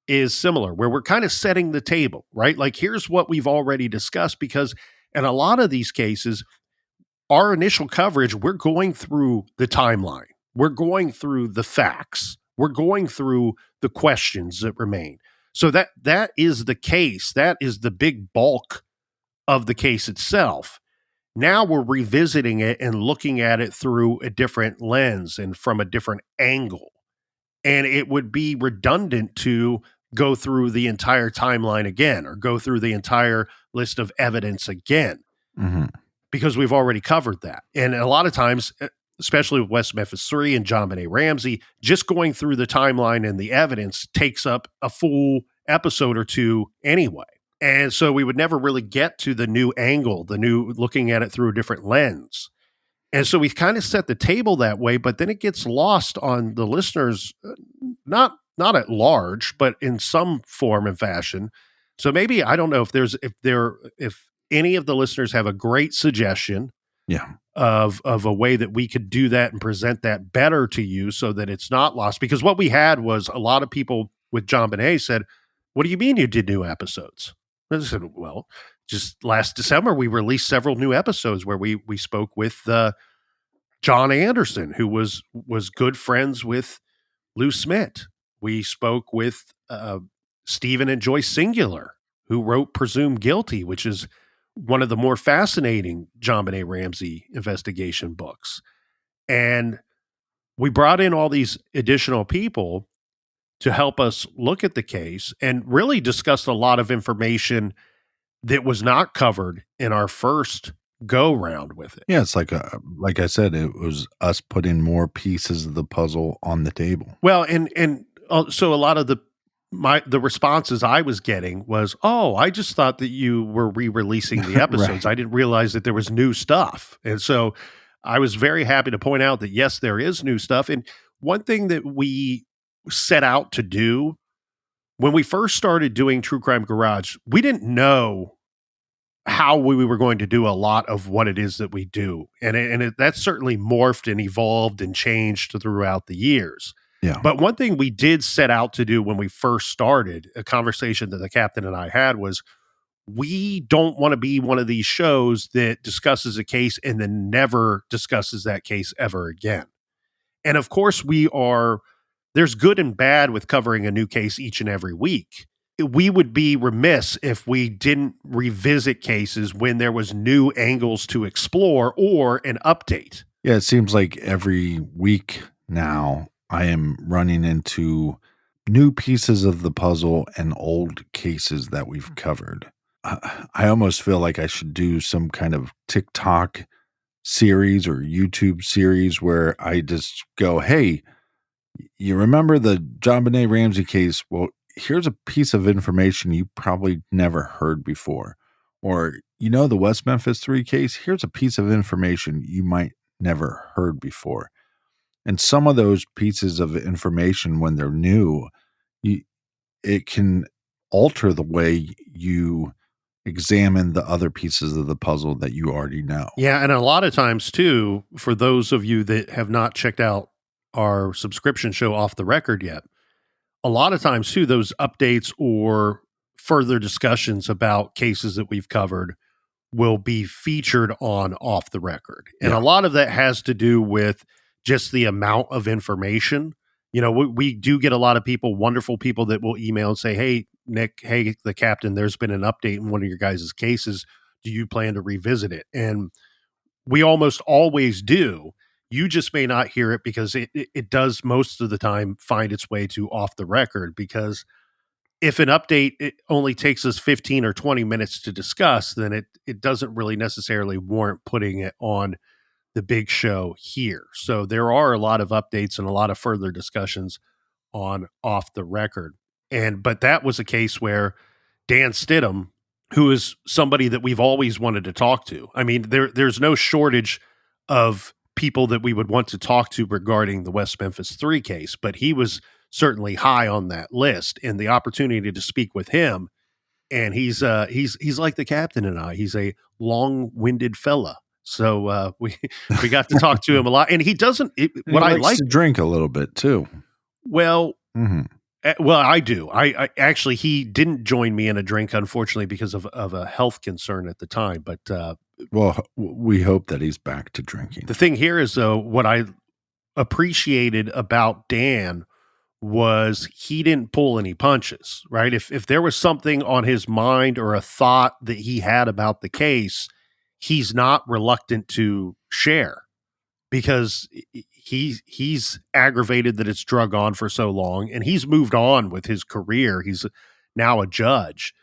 is similar, where we're kind of setting the table, right? Like, here's what we've already discussed, because in a lot of these cases, our initial coverage, we're going through the timeline. We're going through the facts. We're going through the questions that remain. So that is the case. That is the big bulk of the case itself. Now we're revisiting it and looking at it through a different lens and from a different angle. And it would be redundant to go through the entire timeline again or go through the entire list of evidence again, because we've already covered that. And a lot of times, especially with West Memphis 3 and JonBenet Ramsey, just going through the timeline and the evidence takes up a full episode or 2 anyway. And so we would never really get to the new angle, the new looking at it through a different lens. And so we kind of set the table that way, but then it gets lost on the listeners, not at large, but in some form and fashion. So maybe, I don't know if any of the listeners have a great suggestion of a way that we could do that and present that better to you so that it's not lost. Because what we had was a lot of people with JonBenet said, what do you mean you did new episodes? I said, well, just last December, we released several new episodes where we spoke with John Anderson, who was good friends with Lou Smith. We spoke with Stephen and Joyce Singular, who wrote Presumed Guilty, which is one of the more fascinating JonBenet Ramsey investigation books. And we brought in all these additional people to help us look at the case and really discussed a lot of information that was not covered in our first go round with it. Yeah, it's like like I said, it was us putting more pieces of the puzzle on the table. Well, and so a lot of the responses I was getting was, "Oh, I just thought that you were re-releasing the episodes. Right. I didn't realize that there was new stuff." And so I was very happy to point out that yes, there is new stuff. And one thing that we set out to do when we first started doing True Crime Garage, we didn't know how we were going to do a lot of what it is that we do. And that's certainly morphed and evolved and changed throughout the years. Yeah. But one thing we did set out to do when we first started, a conversation that the captain and I had, was we don't want to be one of these shows that discusses a case and then never discusses that case ever again. And of course, there's good and bad with covering a new case each and every week. We would be remiss if we didn't revisit cases when there was new angles to explore or an update. Yeah, it seems like every week now I am running into new pieces of the puzzle and old cases that we've covered. I almost feel like I should do some kind of TikTok series or YouTube series where I just go, hey, you remember the JonBenet Ramsey case? Well, here's a piece of information you probably never heard before. Or, the West Memphis 3 case? Here's a piece of information you might never heard before. And some of those pieces of information, when they're new, it can alter the way you examine the other pieces of the puzzle that you already know. Yeah, and a lot of times too, for those of you that have not checked out our subscription show Off the Record yet, a lot of times too, those updates or further discussions about cases that we've covered will be featured on Off the Record. And a lot of that has to do with just the amount of information. We do get a lot of people, wonderful people, that will email and say, "Hey, Nick, hey, the captain, there's been an update in one of your guys' cases. Do you plan to revisit it?" And we almost always do. You just may not hear it because it does most of the time find its way to Off the Record, because if an update it only takes us 15 or 20 minutes to discuss, then it doesn't really necessarily warrant putting it on the big show here. So there are a lot of updates and a lot of further discussions on Off the Record. But that was a case where Dan Stidham, who is somebody that we've always wanted to talk to. I mean, there's no shortage of people that we would want to talk to regarding the West Memphis 3 case, but he was certainly high on that list, and the opportunity to speak with him. And he's like the captain and I, he's a long-winded fella. So we got to talk to him a lot, and he doesn't. What I like to drink a little bit too. Well, well, I do. I actually, he didn't join me in a drink, unfortunately, because of a health concern at the time. But well, we hope that he's back to drinking. The thing here is, though, what I appreciated about Dan was he didn't pull any punches, right? If there was something on his mind or a thought that he had about the case, he's not reluctant to share, because he's aggravated that it's drug on for so long, and he's moved on with his career. He's now a judge.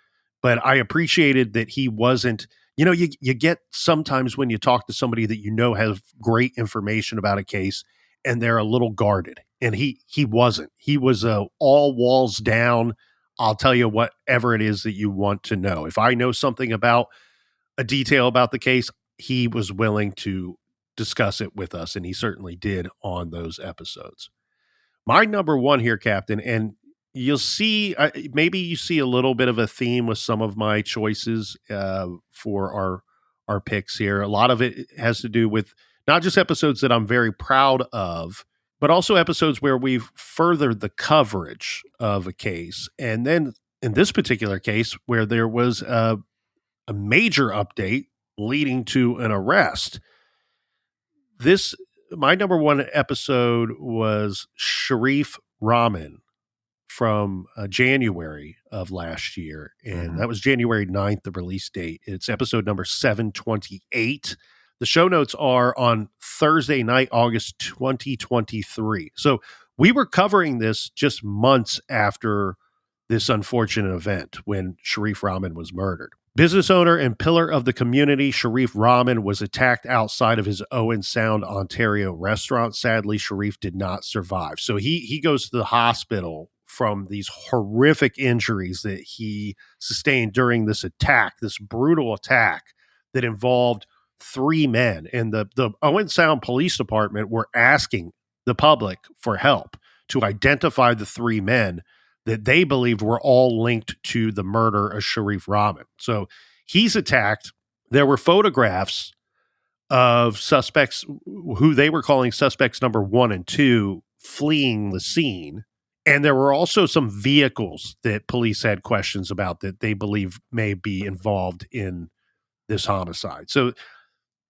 But I appreciated that he wasn't, you get sometimes when you talk to somebody that has great information about a case and they're a little guarded. And he wasn't. He was all walls down. I'll tell you whatever it is that you want to know. If I know something about a detail about the case, he was willing to discuss it with us, and he certainly did on those episodes. My number one here, Captain, and you'll see, maybe you see a little bit of a theme with some of my choices for our picks here. A lot of it has to do with not just episodes that I'm very proud of, but also episodes where we've furthered the coverage of a case. And then in this particular case, where there was a major update leading to an arrest. My number one episode was Sharif Rahman from January of last year, and that was January 9th, the release date. It's episode number 728. The show notes are on Thursday night, August 2023. So we were covering this just months after this unfortunate event when Sharif Rahman was murdered. Business owner and pillar of the community, Sharif Rahman was attacked outside of his Owen Sound, Ontario restaurant. Sadly, Sharif did not survive. So he goes to the hospital from these horrific injuries that he sustained during this attack, this brutal attack that involved 3 men. And the Owen Sound Police Department were asking the public for help to identify the 3 men that they believed were all linked to the murder of Sharif Rahman. So he's attacked. There were photographs of suspects who they were calling suspects number 1 and 2 fleeing the scene. And there were also some vehicles that police had questions about that they believe may be involved in this homicide. So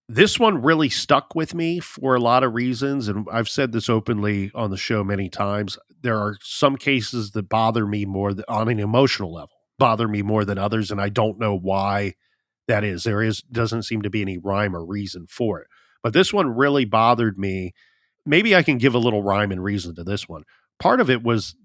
this one really stuck with me for a lot of reasons, and I've said this openly on the show many times. There are some cases that bother me more on an emotional level, bother me more than others, and I don't know why that is. Doesn't seem to be any rhyme or reason for it. But this one really bothered me. Maybe I can give a little rhyme and reason to this one. Part of it was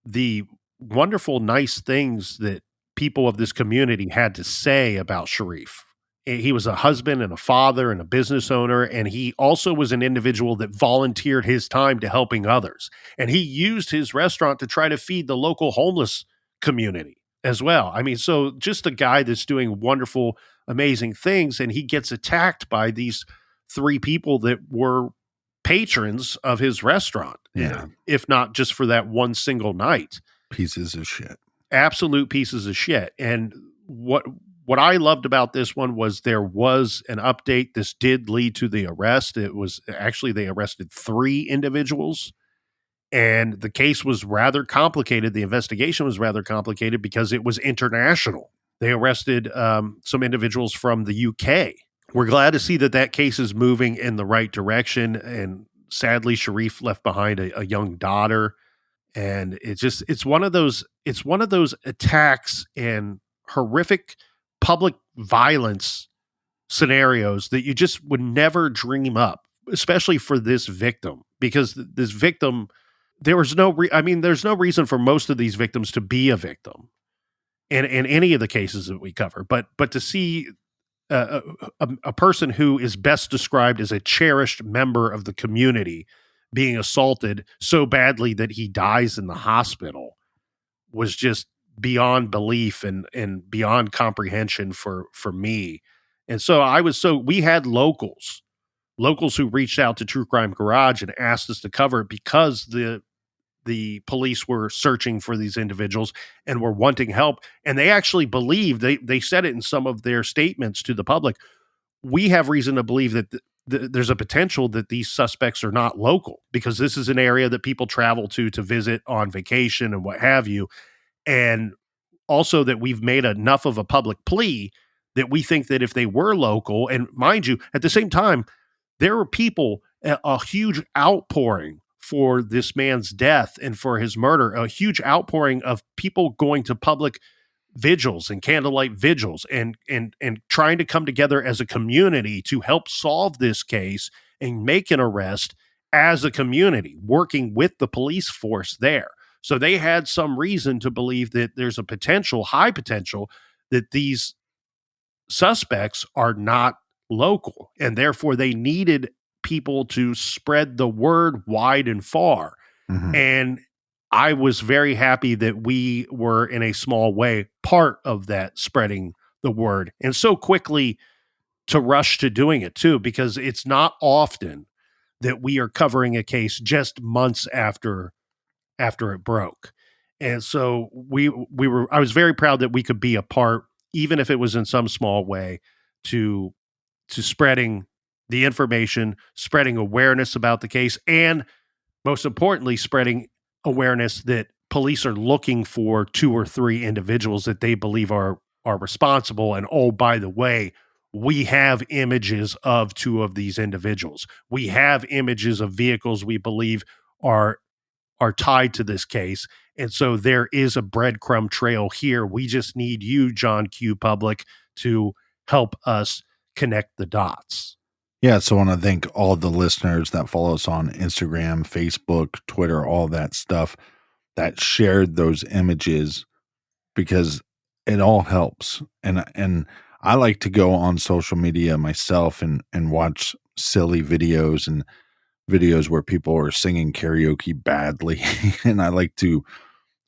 the wonderful, nice things that people of this community had to say about Sharif. He was a husband and a father and a business owner, and he also was an individual that volunteered his time to helping others. And he used his restaurant to try to feed the local homeless community as well. I mean, so just a guy that's doing wonderful, amazing things, and he gets attacked by these 3 people that were patrons of his restaurant. Yeah. If not just for that one single night. Pieces of shit. Absolute pieces of shit. And what I loved about this one was there was an update. This did lead to the arrest. It was actually, they arrested 3 individuals, and the case was rather complicated. The investigation was rather complicated because it was international. They arrested some individuals from the UK. We're glad to see that case is moving in the right direction. And sadly, Sharif left behind a young daughter. And it's one of those attacks and horrific public violence scenarios that you just would never dream up, especially for this victim, because this victim, there's no reason for most of these victims to be a victim in any of the cases that we cover. But to see a person who is best described as a cherished member of the community being assaulted so badly that he dies in the hospital was just beyond belief and beyond comprehension for me. And so we had locals who reached out to True Crime Garage and asked us to cover it because the police were searching for these individuals and were wanting help. And they actually believe, they said it in some of their statements to the public, we have reason to believe that there's a potential that these suspects are not local, because this is an area that people travel to visit on vacation and what have you. And also that we've made enough of a public plea that we think that if they were local, and mind you, at the same time, there were people, a huge outpouring for this man's death and for his murder, a huge outpouring of people going to public vigils and candlelight vigils and trying to come together as a community to help solve this case and make an arrest as a community, working with the police force there. So they had some reason to believe that there's a high potential, that these suspects are not local, and therefore they needed people to spread the word wide and far. Mm-hmm. And I was very happy that we were, in a small way, part of that spreading the word, and so quickly to rush to doing it too, because it's not often that we are covering a case just months after it broke. And so I was very proud that we could be a part, even if it was in some small way, to spreading the information, spreading awareness about the case, and most importantly, spreading awareness that police are looking for 2 or 3 individuals that they believe are responsible. And oh, by the way, we have images of 2 of these individuals. We have images of vehicles we believe are are tied to this case. And so there is a breadcrumb trail here. We just need you, John Q. Public, to help us connect the dots. Yeah, so I want to thank all the listeners that follow us on Instagram, Facebook, Twitter, all that stuff that shared those images, because it all helps. And I like to go on social media myself and watch silly videos and videos where people are singing karaoke badly. And I like to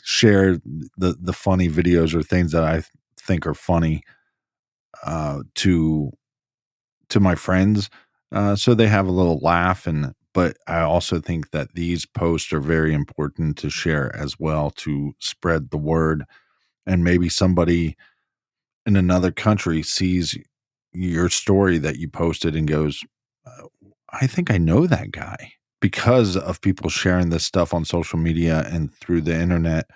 share the funny videos or things that I think are funny to my friends, so they have a little laugh. But I also think that these posts are very important to share as well, to spread the word. And maybe somebody in another country sees your story that you posted and goes, I think I know that guy, because of people sharing this stuff on social media and through the internet.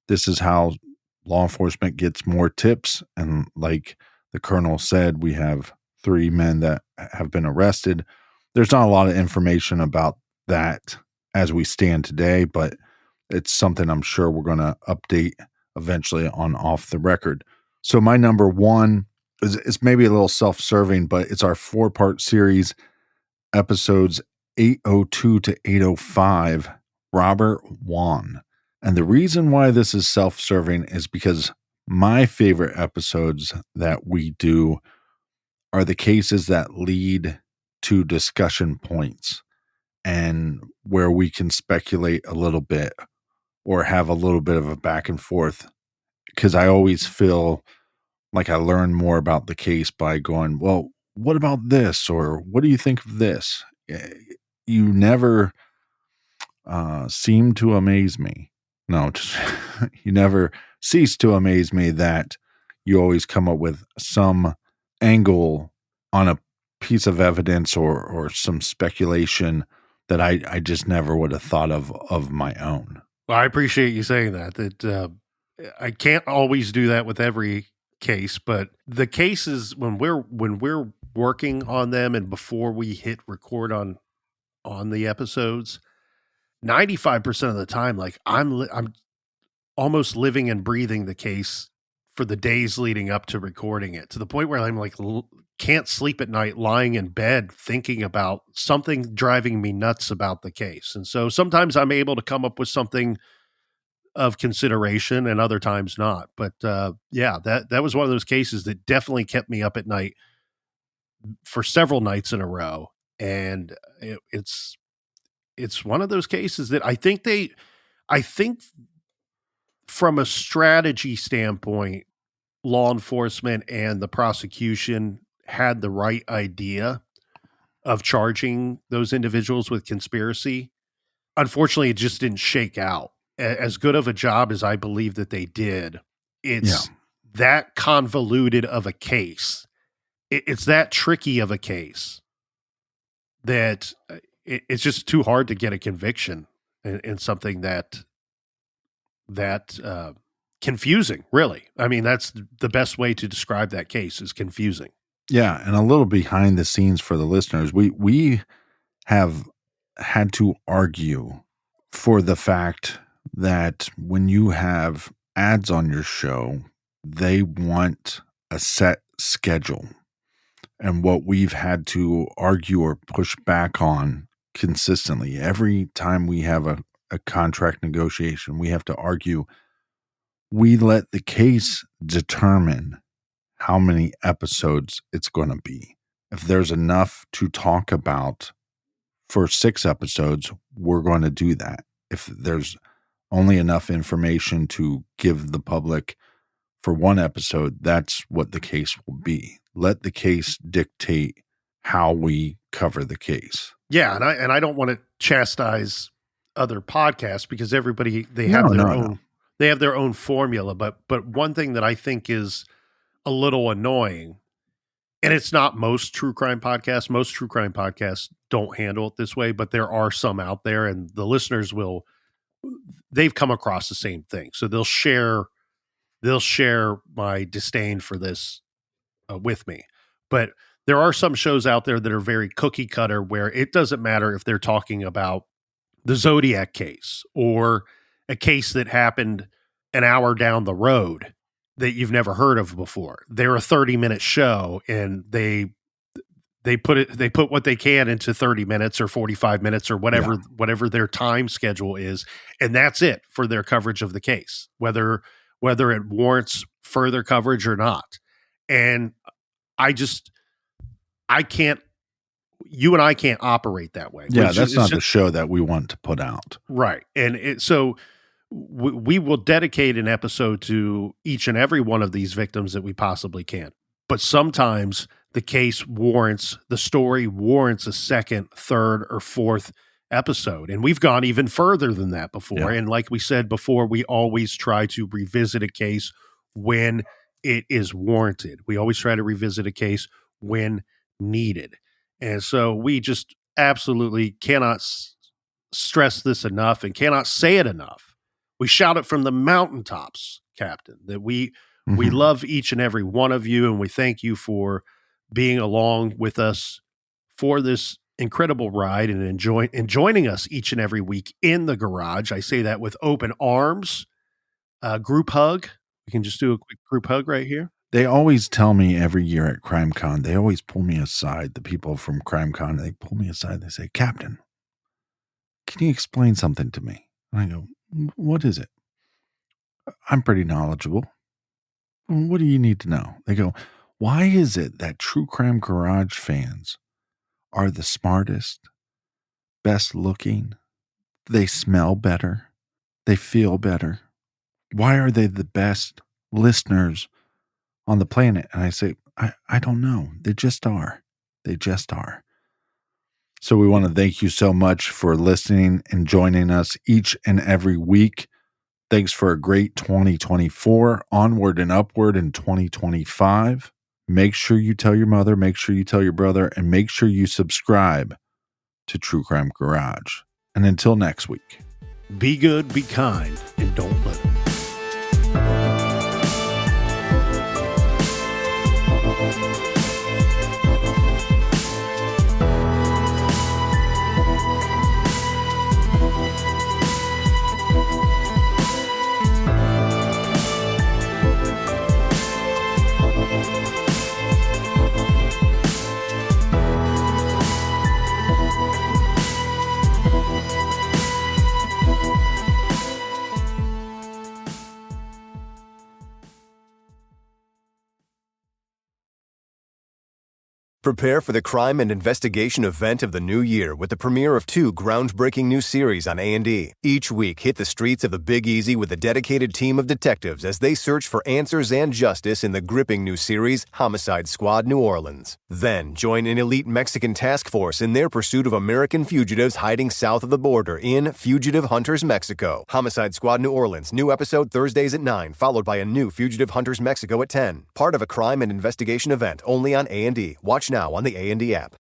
This is how law enforcement gets more tips. And like the colonel said, we have 3 men that have been arrested. There's not a lot of information about that as we stand today, but it's something I'm sure we're going to update eventually on Off the Record. So my number one is maybe a little self-serving, but it's our 4-part series, episodes 802 to 805, Robert Wan. And the reason why this is self-serving is because my favorite episodes that we do are the cases that lead to discussion points and where we can speculate a little bit or have a little bit of a back and forth. Because I always feel like I learn more about the case by going, well, what about this? Or what do you think of this? You never seem to amaze me. No, just you never cease to amaze me that you always come up with some angle on a piece of evidence or some speculation that I just never would have thought of my own. Well, I appreciate you saying that I can't always do that with every case, but the cases when we're working on them and before we hit record on the episodes, 95% of the time, like I'm almost living and breathing the case for the days leading up to recording it, to the point where I'm like can't sleep at night, lying in bed thinking about something driving me nuts about the case. And so sometimes I'm able to come up with something of consideration and other times not. But yeah, that was one of those cases that definitely kept me up at night for several nights in a row. And it's one of those cases that I think from a strategy standpoint, law enforcement and the prosecution had the right idea of charging those individuals with conspiracy. Unfortunately, it just didn't shake out. As good of a job as I believe that they did, it's that convoluted of a case. It's that tricky of a case that it's just too hard to get a conviction in something that confusing, really. I mean, that's the best way to describe that case, is confusing. Yeah, and a little behind the scenes for the listeners. We have had to argue for the fact that when you have ads on your show, they want a set schedule. And what we've had to argue or push back on consistently, every time we have a contract negotiation, we have to argue, we let the case determine how many episodes it's going to be. If there's enough to talk about for 6 episodes, we're going to do that. If there's only enough information to give the public for 1 episode, that's what the case will be. Let the case dictate how we cover the case. Yeah, and I don't want to chastise other podcasts, because everybody they have their own formula. But one thing that I think is a little annoying, and it's not most true crime podcasts. Most true crime podcasts don't handle it this way, but there are some out there, and the listeners they've come across the same thing. So they'll share my disdain for this with me. But there are some shows out there that are very cookie cutter, where it doesn't matter if they're talking about the Zodiac case or a case that happened an hour down the road that you've never heard of before. They're a 30-minute show, and they put what they can into 30 minutes or 45 minutes or whatever their time schedule is, and that's it for their coverage of the case, whether it warrants further coverage or not. And you and I can't operate that way. Yeah, that's not the show that we want to put out. Right. And so we will dedicate an episode to each and every one of these victims that we possibly can. But sometimes the story warrants a second, third, or fourth episode. And we've gone even further than that before. Yeah. And like we said before, we always try to revisit a case when it is warranted. We always try to revisit a case when needed. And so we just absolutely cannot stress this enough and cannot say it enough. We shout it from the mountaintops, Captain, that we love each and every one of you, and we thank you for being along with us for this incredible ride and joining us each and every week in the garage. I say that with open arms. Group hug. We can just do a quick group hug right here. They always tell me every year at CrimeCon, they always pull me aside, the people from CrimeCon, they pull me aside. They say, Captain, can you explain something to me? And I go, what is it? I'm pretty knowledgeable. What do you need to know? They go, why is it that True Crime Garage fans are the smartest, best looking, they smell better, they feel better? Why are they the best listeners on the planet? And I say, I don't know. They just are. They just are. So we want to thank you so much for listening and joining us each and every week. Thanks for a great 2024, onward and upward in 2025. Make sure you tell your mother, make sure you tell your brother, and make sure you subscribe to True Crime Garage. And until next week, be good, be kind, and don't let them. Prepare for the crime and investigation event of the new year with the premiere of 2 groundbreaking new series on A&E. Each week, hit the streets of the Big Easy with a dedicated team of detectives as they search for answers and justice in the gripping new series, Homicide Squad New Orleans. Then, join an elite Mexican task force in their pursuit of American fugitives hiding south of the border in Fugitive Hunters Mexico. Homicide Squad New Orleans, new episode Thursdays at 9, followed by a new Fugitive Hunters Mexico at 10. Part of a crime and investigation event only on A&E. Watch now on the A&E app.